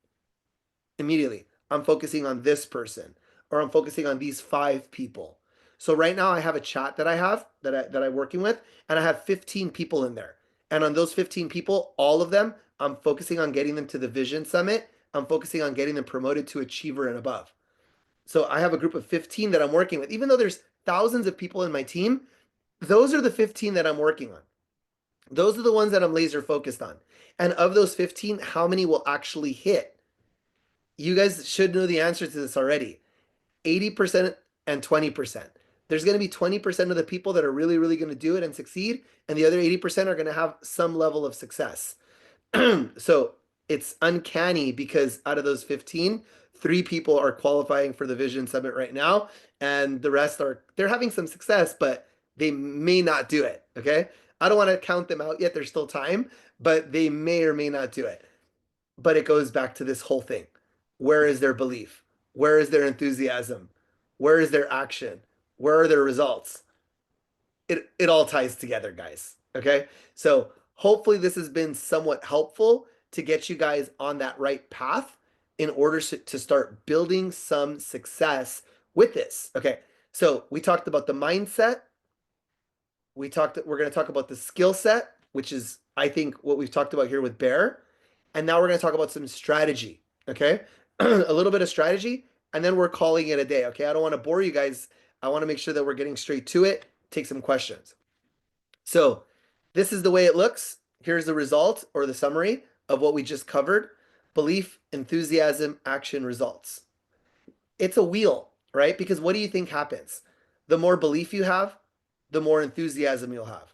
immediately. I'm focusing on this person, or I'm focusing on these 5 people. So right now I have a chat that I have that I'm working with, and I have 15 people in there. And on those 15 people, all of them, I'm focusing on getting them to the Vision Summit. I'm focusing on getting them promoted to Achiever and above. So I have a group of 15 that I'm working with. Even though there's thousands of people in my team, those are the 15 that I'm working on. Those are the ones that I'm laser focused on. And of those 15, how many will actually hit? You guys should know the answer to this already. 80% and 20%. There's going to be 20% of the people that are really, really going to do it and succeed, and the other 80% are going to have some level of success. So it's uncanny because out of those 15, 3 people are qualifying for the Vision Summit right now, and the rest they're having some success, but they may not do it. Okay. I don't want to count them out yet. There's still time, but they may or may not do it. But it goes back to this whole thing. Where is their belief? Where is their enthusiasm? Where is their action? Where are their results? It all ties together, guys. Okay. So Hopefully this has been somewhat helpful to get you guys on that right path in order to start building some success with this. Okay, so we talked about the mindset. We're going to talk about the skill set, which is, I think, what we've talked about here with Bear. And now we're going to talk about some strategy. Okay, a little bit of strategy, and then we're calling it a day. Okay, I don't want to bore you guys. I want to make sure that we're getting straight to it, take some questions. So this is the way it looks. Here's the result or the summary of what we just covered. Belief, enthusiasm, action, results. It's a wheel, right? Because what do you think happens? The more belief you have, the more enthusiasm you'll have.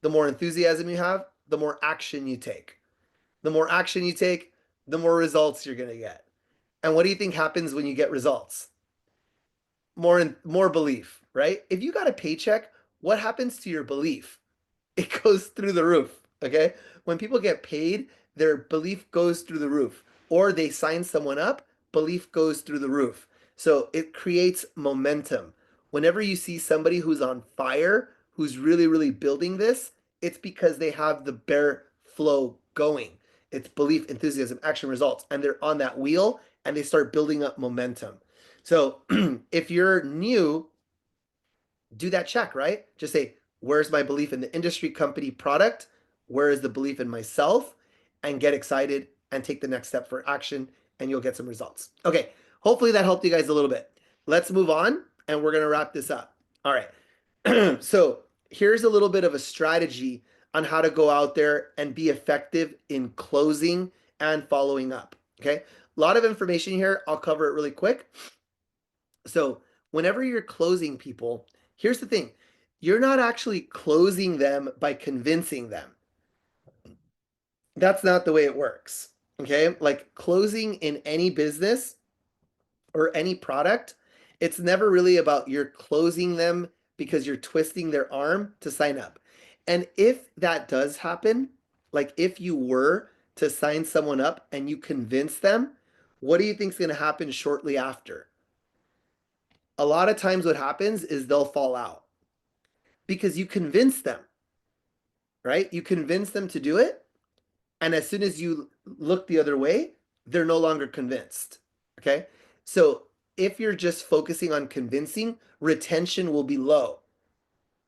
The more enthusiasm you have, the more action you take. The more action you take, the more results you're going to get. And what do you think happens when you get results? More belief, right? If you got a paycheck, what happens to your belief? It goes through the roof. Okay. When people get paid, their belief goes through the roof, or they sign someone up, belief goes through the roof. So it creates momentum. Whenever you see somebody who's on fire, who's really, really building this, it's because they have the Bear flow going. It's belief, enthusiasm, action, results, and they're on that wheel and they start building up momentum. So if you're new, do that check, right? Just say, where's my belief in the industry, company, product? Where is the belief in myself? And get excited and take the next step for action, and you'll get some results. Okay, hopefully that helped you guys a little bit. Let's move on, and we're going to wrap this up. All right. So here's a little bit of a strategy on how to go out there and be effective in closing and following up. Okay, a lot of information here. I'll cover it really quick. So whenever you're closing people, here's the thing. You're not actually closing them by convincing them. That's not the way it works. Okay. Like closing in any business or any product, it's never really about you're closing them because you're twisting their arm to sign up. And if that does happen, like if you were to sign someone up and you convince them, what do you think is going to happen shortly after? A lot of times what happens is they'll fall out because you convince them, right? You convince them to do it. And as soon as you look the other way, they're no longer convinced. Okay. So if you're just focusing on convincing, retention will be low.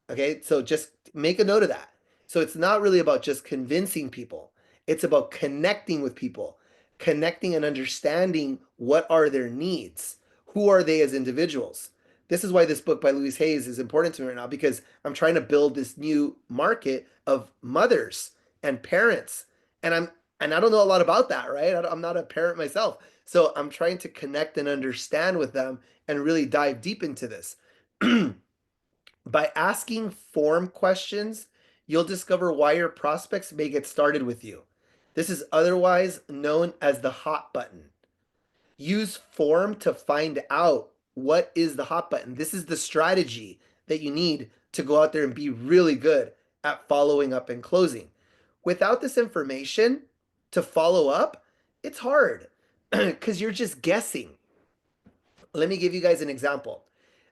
Okay. So just make a note of that. So it's not really about just convincing people. It's about connecting with people, connecting and understanding what are their needs. Who are they as individuals? This is why this book by Louise Hayes is important to me right now, because I'm trying to build this new market of mothers and parents. And I don't know a lot about that, right? I'm not a parent myself. So I'm trying to connect and understand with them and really dive deep into this. By asking form questions, you'll discover why your prospects may get started with you. This is otherwise known as the hot button. Use form to find out what is the hot button. This is the strategy that you need to go out there and be really good at following up and closing. Without this information to follow up, it's hard because you're just guessing. Let me give you guys an example.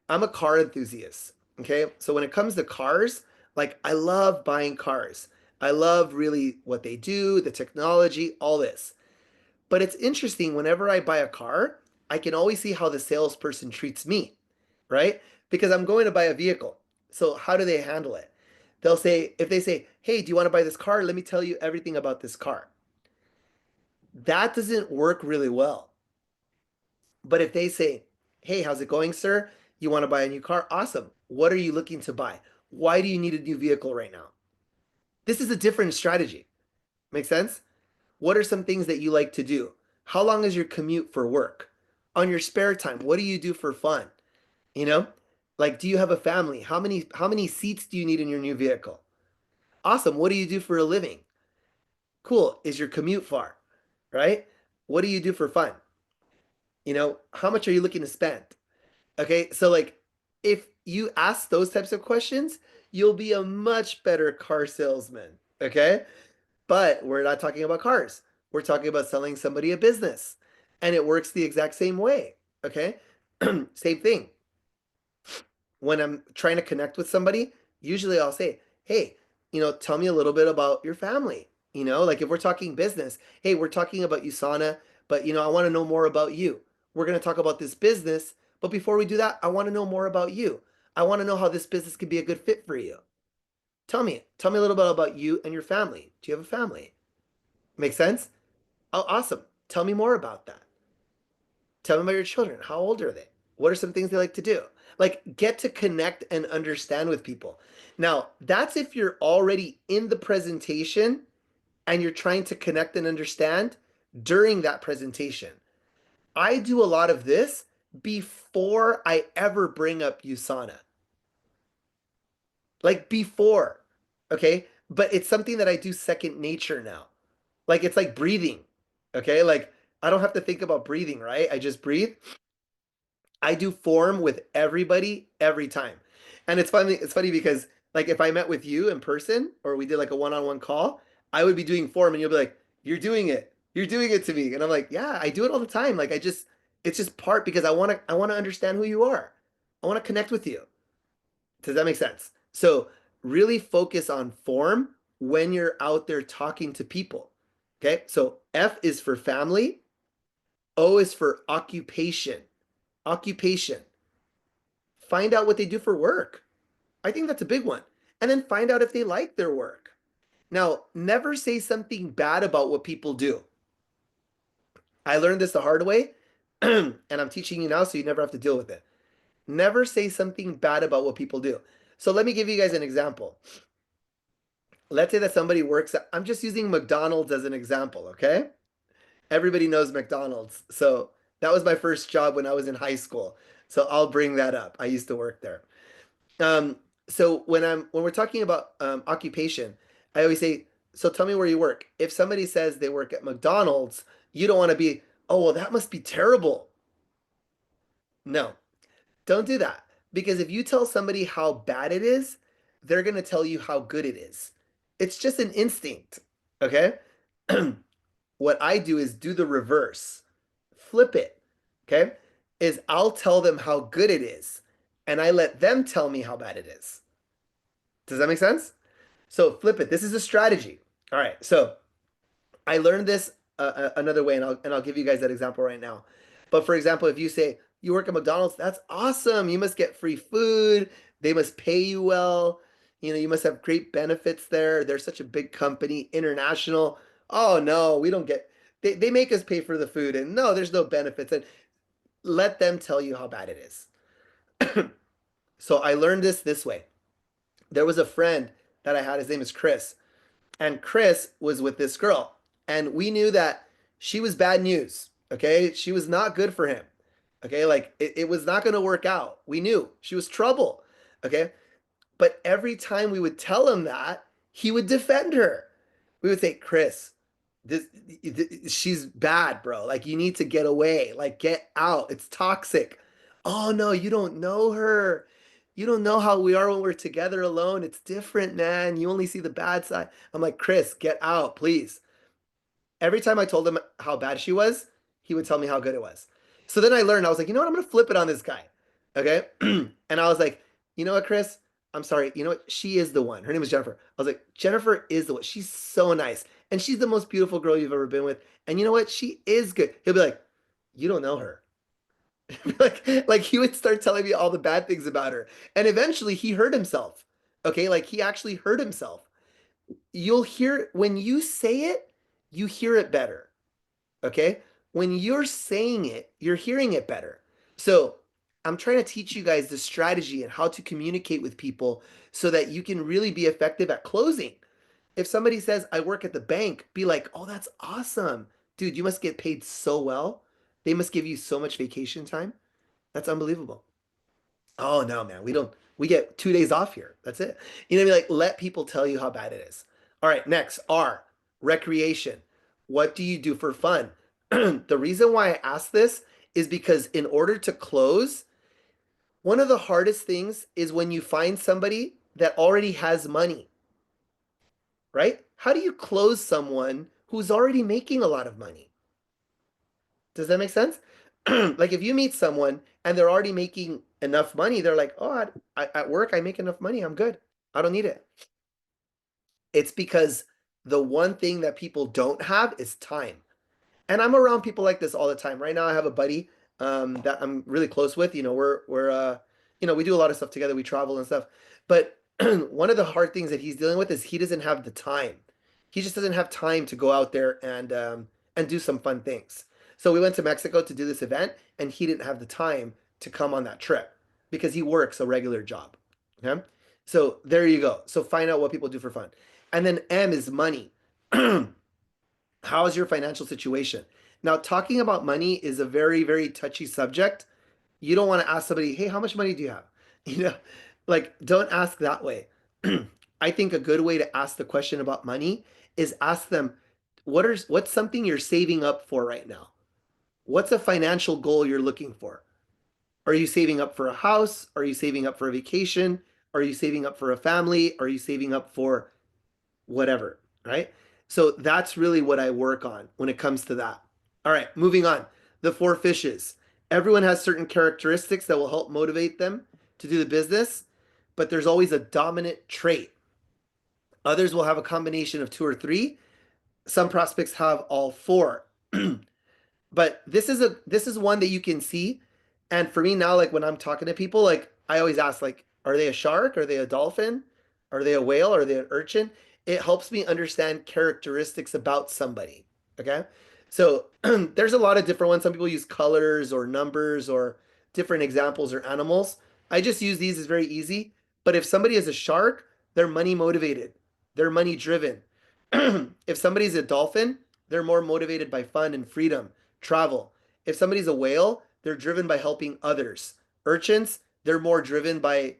I'm a car enthusiast. Okay. So when it comes to cars, like I love buying cars. I love really what they do, the technology, all this. But it's interesting, whenever I buy a car, I can always see how the salesperson treats me, right? Because I'm going to buy a vehicle. So how do they handle it? They'll say, if they say, hey, do you want to buy this car? Let me tell you everything about this car. That doesn't work really well. But if they say, hey, how's it going, sir? You want to buy a new car? Awesome. What are you looking to buy? Why do you need a new vehicle right now? This is a different strategy. Make sense? What are some things that you like to do? How long is your commute for work? On your spare time, what do you do for fun? You know? Like, do you have a family? How many seats do you need in your new vehicle? Awesome. What do you do for a living? Cool. Is your commute far? Right? What do you do for fun? You know, how much are you looking to spend? Okay? So like if you ask those types of questions, you'll be a much better car salesman. Okay? But we're not talking about cars. We're talking about selling somebody a business. And it works the exact same way. Okay? Same thing. When I'm trying to connect with somebody, usually I'll say, hey, tell me a little bit about your family. Like if we're talking business, hey, we're talking about USANA, but I want to know more about you. We're going to talk about this business, but before we do that, I want to know more about you. I want to know how this business could be a good fit for you. Tell me a little bit about you and your family. Do you have a family? Make sense? Oh, awesome. Tell me more about that. Tell me about your children. How old are they? What are some things they like to do? Like, get to connect and understand with people. Now, that's if you're already in the presentation and you're trying to connect and understand during that presentation. I do a lot of this before I ever bring up USANA. Like before, okay? But it's something that I do second nature now. Like it's like breathing, okay? Like I don't have to think about breathing, right? I just breathe. I do form with everybody every time. And it's funny because like if I met with you in person or we did like a one-on-one call, I would be doing form and you'll be like, "You're doing it. You're doing it to me." And I'm like, "Yeah, I do it all the time." Like it's just part because I want to understand who you are. I want to connect with you. Does that make sense? So, really focus on form when you're out there talking to people. Okay? So, F is for family, O is for occupation. Occupation. Find out what they do for work. I think that's a big one. And then find out if they like their work. Now, never say something bad about what people do. I learned this the hard way, and I'm teaching you now so you never have to deal with it. Never say something bad about what people do. So let me give you guys an example. Let's say that somebody works at, I'm just using McDonald's as an example, okay? Everybody knows McDonald's. So that was my first job when I was in high school. So I'll bring that up. I used to work there. Um, so when we're talking about occupation, I always say, so tell me where you work. If somebody says they work at McDonald's, you don't want to be, oh, well, that must be terrible. No, don't do that. Because if you tell somebody how bad it is, they're going to tell you how good it is. It's just an instinct. Okay. What I do is do the reverse, flip it. Okay. Is I'll tell them how good it is and I let them tell me how bad it is. Does that make sense? So flip it. This is a strategy. All right. So I learned this another way, and I'll give you guys that example right now. But for example, if you say you work at McDonald's, that's awesome. You must get free food. They must pay you well. You must have great benefits there. They're such a big company, international. Oh no, we don't get. They make us pay for the food, and no, there's no benefits. And let them tell you how bad it is. So I learned this way. There was a friend that I had. His name is Chris. And Chris was with this girl. And we knew that she was bad news. Okay. She was not good for him. Okay. Like it was not going to work out. We knew she was trouble. Okay. But every time we would tell him that, he would defend her. We would say, Chris, this she's bad, bro. Like you need to get away. Like get out. It's toxic. Oh no, you don't know her. You don't know how we are when we're together alone. It's different, man. You only see the bad side. I'm like, Chris, get out, please. Every time I told him how bad she was, he would tell me how good it was. So then I learned, I was like, you know what? I'm going to flip it on this guy. Okay. And I was like, you know what, Chris? I'm sorry. You know what? She is the one. Her name is Jennifer. I was like, Jennifer is the one. She's so nice. And she's the most beautiful girl you've ever been with. And you know what? She is good. He'll be like, you don't know her. like he would start telling me all the bad things about her. And eventually he hurt himself. Okay. Like he actually hurt himself. You'll hear when you say it, you hear it better. Okay. When you're saying it, you're hearing it better. So I'm trying to teach you guys the strategy and how to communicate with people so that you can really be effective at closing. If somebody says, I work at the bank, be like, oh, that's awesome. Dude, you must get paid so well. They must give you so much vacation time. That's unbelievable. Oh, no, man. We get 2 days off here. That's it. Like let people tell you how bad it is. All right. Next, R, recreation. What do you do for fun? The reason why I ask this is because in order to close, one of the hardest things is when you find somebody that already has money, right? How do you close someone who's already making a lot of money? Does that make sense? Like if you meet someone and they're already making enough money, they're like, oh, at work, I make enough money. I'm good. I don't need it. It's because the one thing that people don't have is time. And I'm around people like this all the time. Right now, I have a buddy that I'm really close with. You know, we do a lot of stuff together. We travel and stuff. But one of the hard things that he's dealing with is he doesn't have the time. He just doesn't have time to go out there and do some fun things. So we went to Mexico to do this event, and he didn't have the time to come on that trip because he works a regular job. Okay, so there you go. So find out what people do for fun, and then M is money. How is your financial situation? Now, talking about money is a very, very touchy subject. You don't want to ask somebody, hey, how much money do you have? You know, like, don't ask that way. I think a good way to ask the question about money is ask them, what's something you're saving up for right now? What's a financial goal you're looking for? Are you saving up for a house? Are you saving up for a vacation? Are you saving up for a family? Are you saving up for whatever, right? So that's really what I work on when it comes to that. All right, moving on. The 4 fishes. Everyone has certain characteristics that will help motivate them to do the business, but there's always a dominant trait. Others will have a combination of 2 or 3. Some prospects have all 4. But this is one that you can see. And for me now, like when I'm talking to people, like I always ask, like, are they a shark? Are they a dolphin? Are they a whale? Are they an urchin? It helps me understand characteristics about somebody. Okay. So there's a lot of different ones. Some people use colors or numbers or different examples or animals. I just use these as very easy. But if somebody is a shark, they're money motivated, they're money driven. If somebody's a dolphin, they're more motivated by fun and freedom, travel. If somebody's a whale, they're driven by helping others. Urchins, they're more driven by,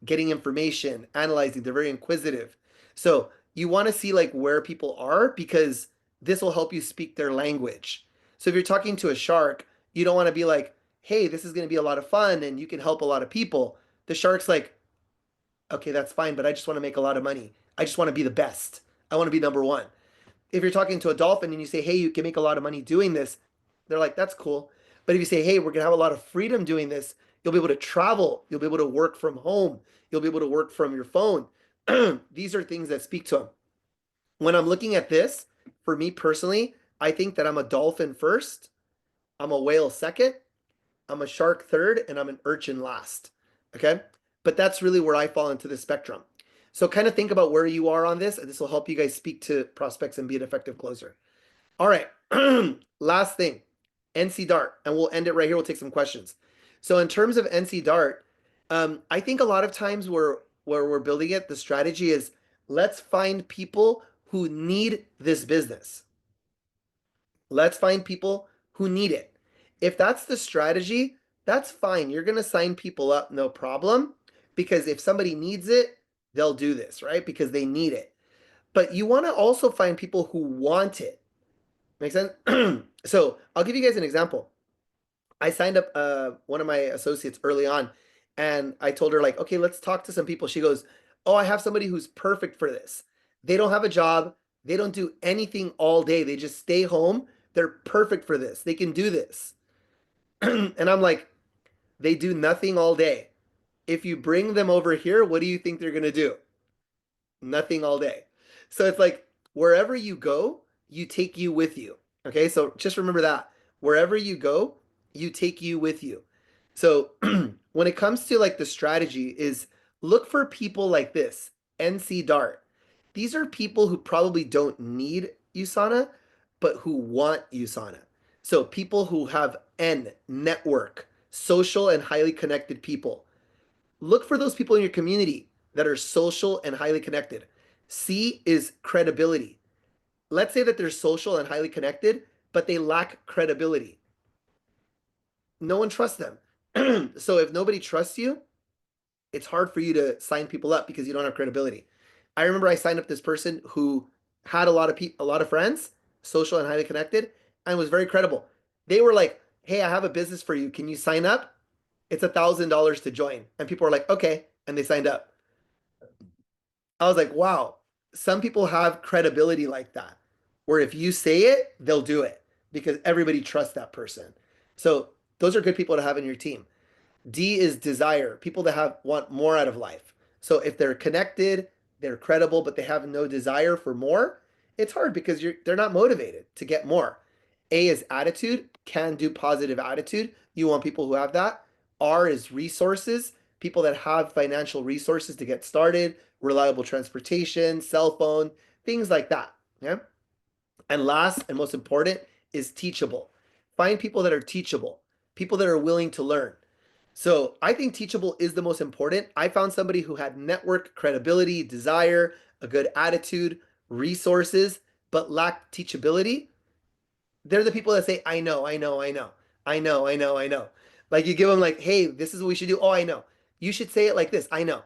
getting information, analyzing. They're very inquisitive. So you want to see like where people are because this will help you speak their language. So if you're talking to a shark, you don't want to be like, hey, this is going to be a lot of fun and you can help a lot of people. The shark's like, okay, that's fine, but I just want to make a lot of money. I just want to be the best. I want to be number one. If you're talking to a dolphin and you say, hey, you can make a lot of money doing this, they're like, that's cool. But if you say, hey, we're going to have a lot of freedom doing this, you'll be able to travel, you'll be able to work from home, you'll be able to work from your phone. These are things that speak to them. When I'm looking at this, for me personally, I think that I'm a dolphin first, I'm a whale second, I'm a shark third, and I'm an urchin last. Okay. But that's really where I fall into the spectrum. So kind of think about where you are on this, and this will help you guys speak to prospects and be an effective closer. All right. Last thing, NC Dart, and we'll end it right here. We'll take some questions. So in terms of NC Dart, I think a lot of times where we're building it, the strategy is let's find people who need this business. Let's find people who need it. If that's the strategy, that's fine. You're going to sign people up, no problem. Because if somebody needs it, they'll do this, right? Because they need it. But you want to also find people who want it. Make sense? So I'll give you guys an example. I signed up one of my associates early on, and I told her, like, okay, let's talk to some people. She goes, oh, I have somebody who's perfect for this. They don't have a job. They don't do anything all day. They just stay home. They're perfect for this. They can do this. And I'm like, they do nothing all day. If you bring them over here, what do you think they're going to do? Nothing all day. So it's like wherever you go, you take you with you. Okay. So just remember that wherever you go, you take you with you. So when it comes to like the strategy is look for people like this, NC Dart. These are people who probably don't need USANA, but who want USANA. So people who have N, network, social and highly connected people. Look for those people in your community that are social and highly connected. C is credibility. Let's say that they're social and highly connected, but they lack credibility. No one trusts them. So if nobody trusts you, it's hard for you to sign people up because you don't have credibility. I remember I signed up this person who had a lot of friends, social and highly connected, and was very credible. They were like, "Hey, I have a business for you. Can you sign up? It's $1,000 to join." And people were like, "Okay," and they signed up. I was like, "Wow, some people have credibility like that, where if you say it, they'll do it because everybody trusts that person." So those are good people to have in your team. D is desire, people that want more out of life. So if they're connected, they're credible, but they have no desire for more, it's hard because they're not motivated to get more. A is attitude, can do, positive attitude. You want people who have that. R is resources, people that have financial resources to get started, reliable transportation, cell phone, things like that. Yeah. And last and most important is teachable. Find people that are teachable, people that are willing to learn. So I think teachable is the most important. I found somebody who had network, credibility, desire, a good attitude, resources, but lacked teachability. They're the people that say, I know, I know, I know, I know, I know, I know. Like you give them like, hey, this is what we should do. Oh, I know. You should say it like this. I know.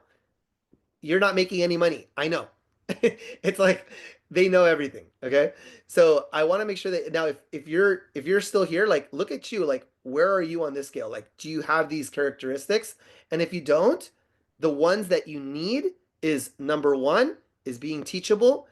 You're not making any money. I know. It's like they know everything. Okay. So I want to make sure that now if you're still here, like look at you, like where are you on this scale? Like, do you have these characteristics? And if you don't, the ones that you need is number one is being teachable.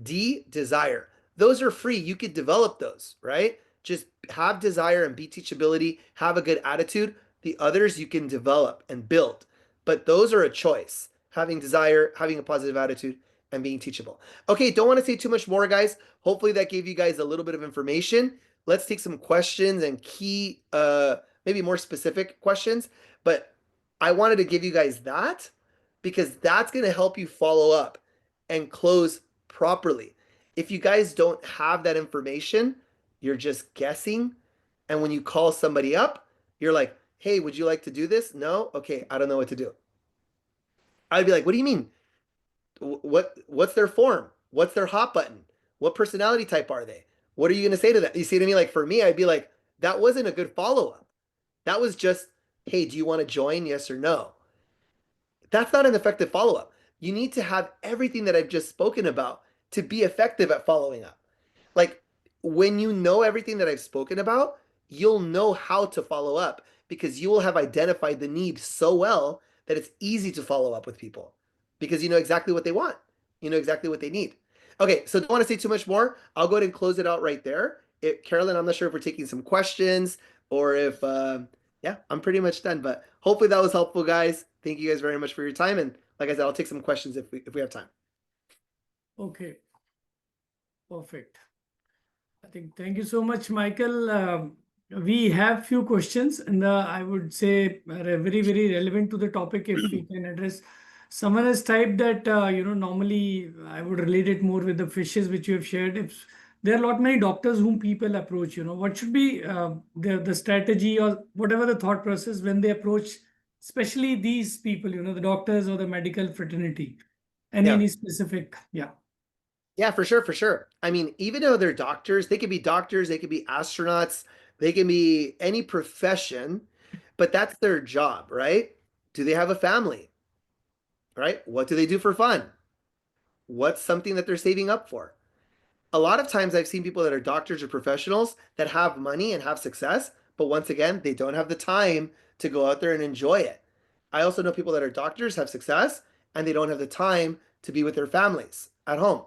D, desire. Those are free. You could develop those, right? Just have desire and be teachability, have a good attitude. The others you can develop and build. But those are a choice. Having desire, having a positive attitude, and being teachable. Okay, don't want to say too much more, guys. Hopefully that gave you guys a little bit of information. Let's take some questions and key, maybe more specific questions. But I wanted to give you guys that because that's going to help you follow up and close properly. If you guys don't have that information, you're just guessing. And when you call somebody up, you're like, hey, would you like to do this? No? Okay, I don't know what to do. I'd be like, what do you mean? What's their form? What's their hot button? What personality type are they? What are you going to say to that? You see what I mean? Like for me, I'd be like, that wasn't a good follow-up. That was just, hey, do you want to join? Yes or no? That's not an effective follow-up. You need to have everything that I've just spoken about to be effective at following up. Like when you know everything that I've spoken about, you'll know how to follow up because you will have identified the need so well that it's easy to follow up with people because you know exactly what they want. You know exactly what they need. Okay, so don't want to say too much more. I'll go ahead and close it out right there. Carolyn, I'm not sure if we're taking some questions or if, yeah, I'm pretty much done. But hopefully that was helpful, guys. Thank you guys very much for your time. And like I said, I'll take some questions if we have time. Okay. Perfect. I think thank you so much, Michael. We have few questions, and I would say are very, very relevant to the topic. If we can address, someone has typed that normally I would relate it more with the fishes which you have shared. If there are a lot many doctors whom people approach, what should be the strategy or whatever the thought process when they approach, especially these people, the doctors or the medical fraternity. Any specific, yeah. Yeah, for sure, for sure. I mean, even though they're doctors, they could be doctors, they could be astronauts, they can be any profession, but that's their job, right? Do they have a family? Right? What do they do for fun? What's something that they're saving up for? A lot of times I've seen people that are doctors or professionals that have money and have success, but once again, they don't have the time to go out there and enjoy it. I also know people that are doctors, have success, and they don't have the time to be with their families at home.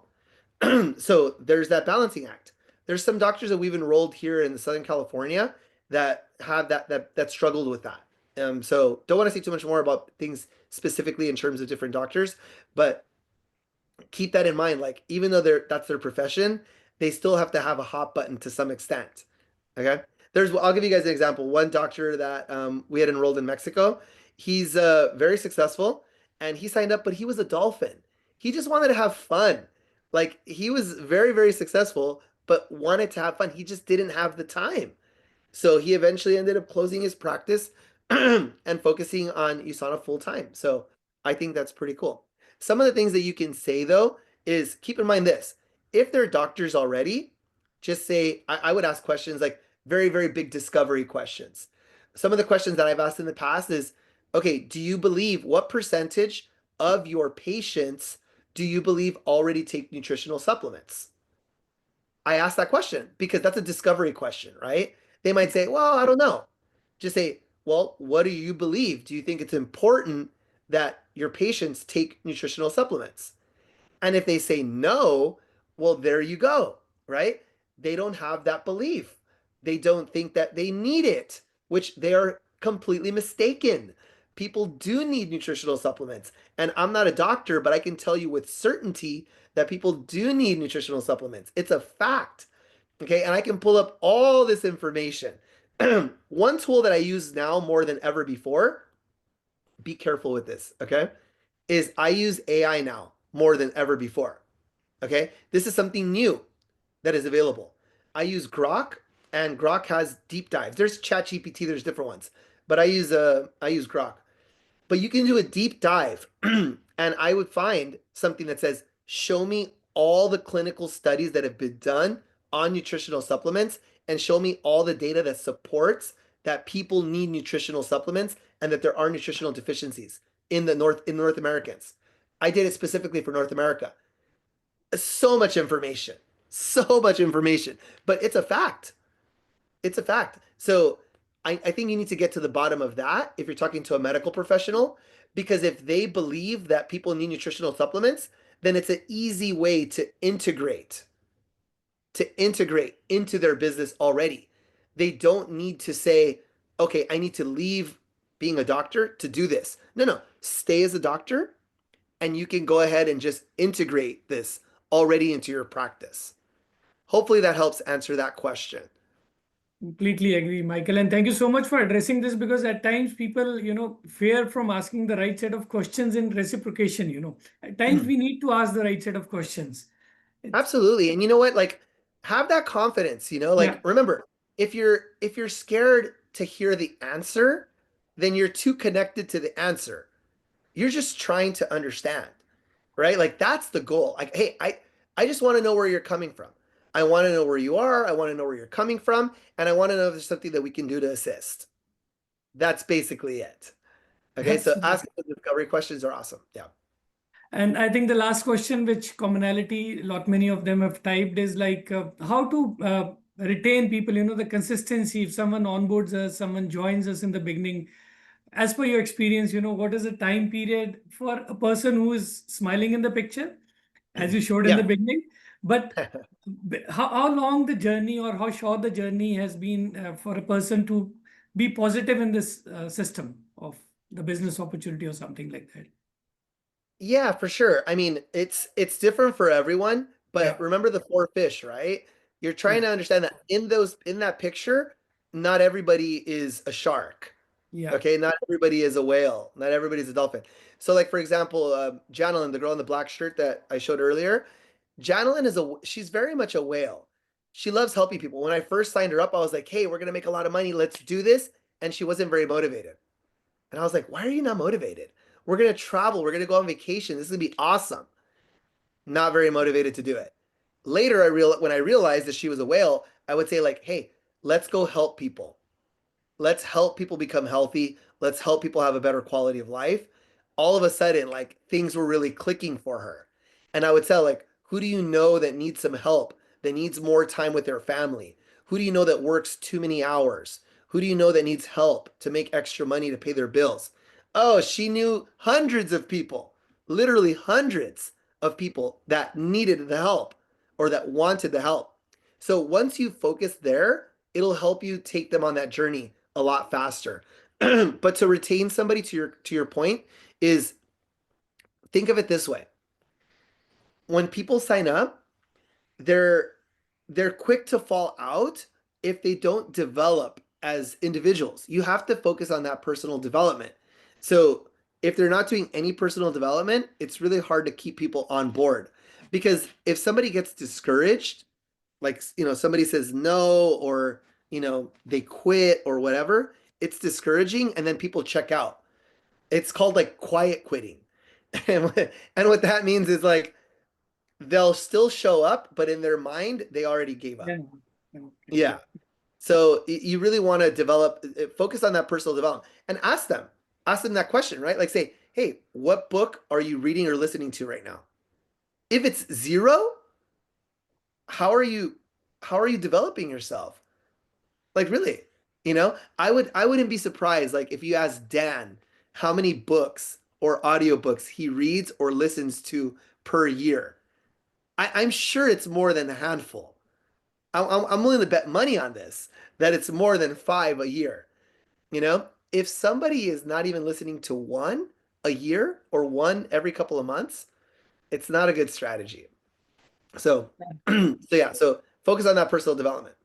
So there's that balancing act. There's some doctors that we've enrolled here in Southern California that have that struggled with that. So don't want to say too much more about things specifically in terms of different doctors, but keep that in mind. Like even though that's their profession, they still have to have a hot button to some extent. Okay. I'll give you guys an example. One doctor that we had enrolled in Mexico, he's very successful and he signed up, but he was a dolphin. He just wanted to have fun. Like he was very, very successful, but wanted to have fun. He just didn't have the time. So he eventually ended up closing his practice and focusing on USANA full time. So I think that's pretty cool. Some of the things that you can say though is keep in mind this. If they're doctors already, just say, I would ask questions like very, very big discovery questions. Some of the questions that I've asked in the past is, okay, do you believe what percentage of your patients do you believe already take nutritional supplements? I ask that question because that's a discovery question, right? They might say, well, I don't know. Just say, well, what do you believe? Do you think it's important that your patients take nutritional supplements? And if they say no, well, there you go, right? They don't have that belief. They don't think that they need it, which they are completely mistaken. people do need nutritional supplements. And I'm not a doctor, but I can tell you with certainty that people do need nutritional supplements. It's a fact. Okay. And I can pull up all this information. One tool that I use now more than ever before, be careful with this, okay, is I use AI now more than ever before. Okay. This is something new that is available. I use Grok, and Grok has deep dives. There's ChatGPT, there's different ones, but I use Grok. But you can do a deep dive, and I would find something that says, "Show me all the clinical studies that have been done on nutritional supplements, and show me all the data that supports that people need nutritional supplements and that there are nutritional deficiencies in North Americans." I did it specifically for North America. So much information, so much information, but it's a fact. It's a fact. So I think you need to get to the bottom of that if you're talking to a medical professional, because if they believe that people need nutritional supplements, then it's an easy way to integrate into their business already. They don't need to say, okay, I need to leave being a doctor to do this. No, no, stay as a doctor and you can go ahead and just integrate this already into your practice. Hopefully that helps answer that question. Completely agree, Michael. And thank you so much for addressing this, because at times people, fear from asking the right set of questions in reciprocation. At times we need to ask the right set of questions. Absolutely. And you know what? Like, have that confidence, Yeah. like, remember, if you're scared to hear the answer, then you're too connected to the answer. You're just trying to understand, right? Like that's the goal. Like, hey, I just want to know where you're coming from. I want to know where you are. I want to know where you're coming from. And I want to know if there's something that we can do to assist. That's basically it. Okay. So Absolutely. asking the discovery questions are awesome. Yeah. And I think the last question, which commonality, many of them have typed, is like how to retain people, the consistency. If someone onboards us, someone joins us in the beginning, as per your experience, what is the time period for a person who is smiling in the picture, as you showed in the Yeah. beginning? But how long the journey, or how short the journey has been for a person to be positive in this system of the business opportunity or something like that? Yeah, for sure. I mean, it's different for everyone, but Yeah, remember the four fish, right? You're trying yeah, to understand that in that picture, not everybody is a shark. yeah. Okay, not everybody is a whale. Not everybody's a dolphin. So, like for example, Janelyn, the girl in the black shirt that I showed earlier, Janelyn she's very much a whale. She loves helping people. When I first signed her up, I was like, "Hey, we're gonna make a lot of money. Let's do this." And she wasn't very motivated. And I was like, "Why are you not motivated? We're gonna travel. We're gonna go on vacation. This is gonna be awesome." Not very motivated to do it. Later, when I realized that she was a whale, I would say like, "Hey, let's go help people. Let's help people become healthy. Let's help people have a better quality of life." All of a sudden, like things were really clicking for her. And I would tell, like, who do you know that needs some help, that needs more time with their family? Who do you know that works too many hours? Who do you know that needs help to make extra money to pay their bills? Oh, she knew hundreds of people, literally hundreds of people that needed the help or that wanted the help. So once you focus there, it'll help you take them on that journey a lot faster. But to retain somebody, to your point, is think of it this way. When people sign up, they're they're quick to fall out if they don't develop as individuals. You have to focus on that personal development. So if they're not doing any personal development, it's really hard to keep people on board, because if somebody gets discouraged, like somebody says no, or they quit or whatever, it's discouraging, and then people check out. It's called like quiet quitting. And what that means is like they'll still show up, but in their mind they already gave up. Yeah, yeah, Yeah. okay. So you really want to focus on that personal development, and ask them that question, right? Like say, "Hey, what book are you reading or listening to right now?" If it's zero, how are you developing yourself? Like really, I wouldn't be surprised like if you ask Dan how many books or audiobooks he reads or listens to per year. I'm sure it's more than a handful. I'm willing to bet money on this that it's more than five a year. if somebody is not even listening to one a year or one every couple of months, it's not a good strategy. So, so focus on that personal development.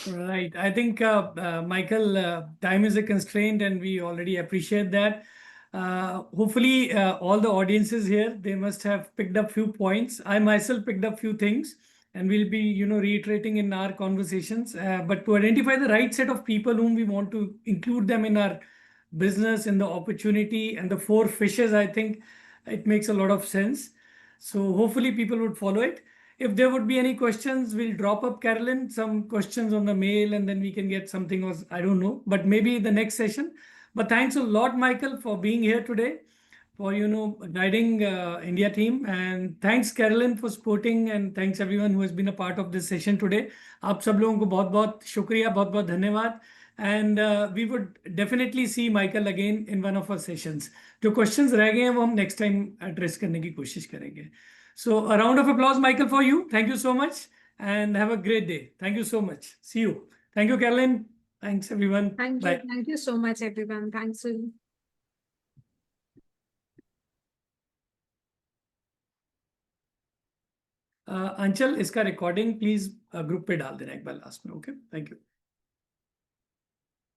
Right. I think, Michael, time is a constraint and we already appreciate that. Hopefully, all the audiences here, they must have picked up few points. I myself picked up few things and we'll be, reiterating in our conversations. But to identify the right set of people whom we want to include them in our business, in the opportunity and the four fishes, I think it makes a lot of sense. So hopefully people would follow it. If there would be any questions, we'll drop up, Carolyn, some questions on the mail and then we can get something else. I don't know, but maybe the next session. But thanks a lot, Michael, for being here today, for, guiding India team. And thanks, Carolyn, for supporting, and thanks everyone who has been a part of this session today. आप सब लोगों को बहुत बहुत शुक्रिया, बहुत बहुत धन्यवाद. And we would definitely see Michael again in one of our sessions. जो questions रह गए हैं वो हम next time address करने की कोशिश करेंगे. So a round of applause, Michael, for you. Thank you so much and have a great day. Thank you so much. See you. Thank you, Carolyn. Thanks, everyone. Thank Bye. you. Thank you so much, everyone. Thanks. अंचल, इसका recording please group पे डाल देना एक बार last में. Okay, thank you.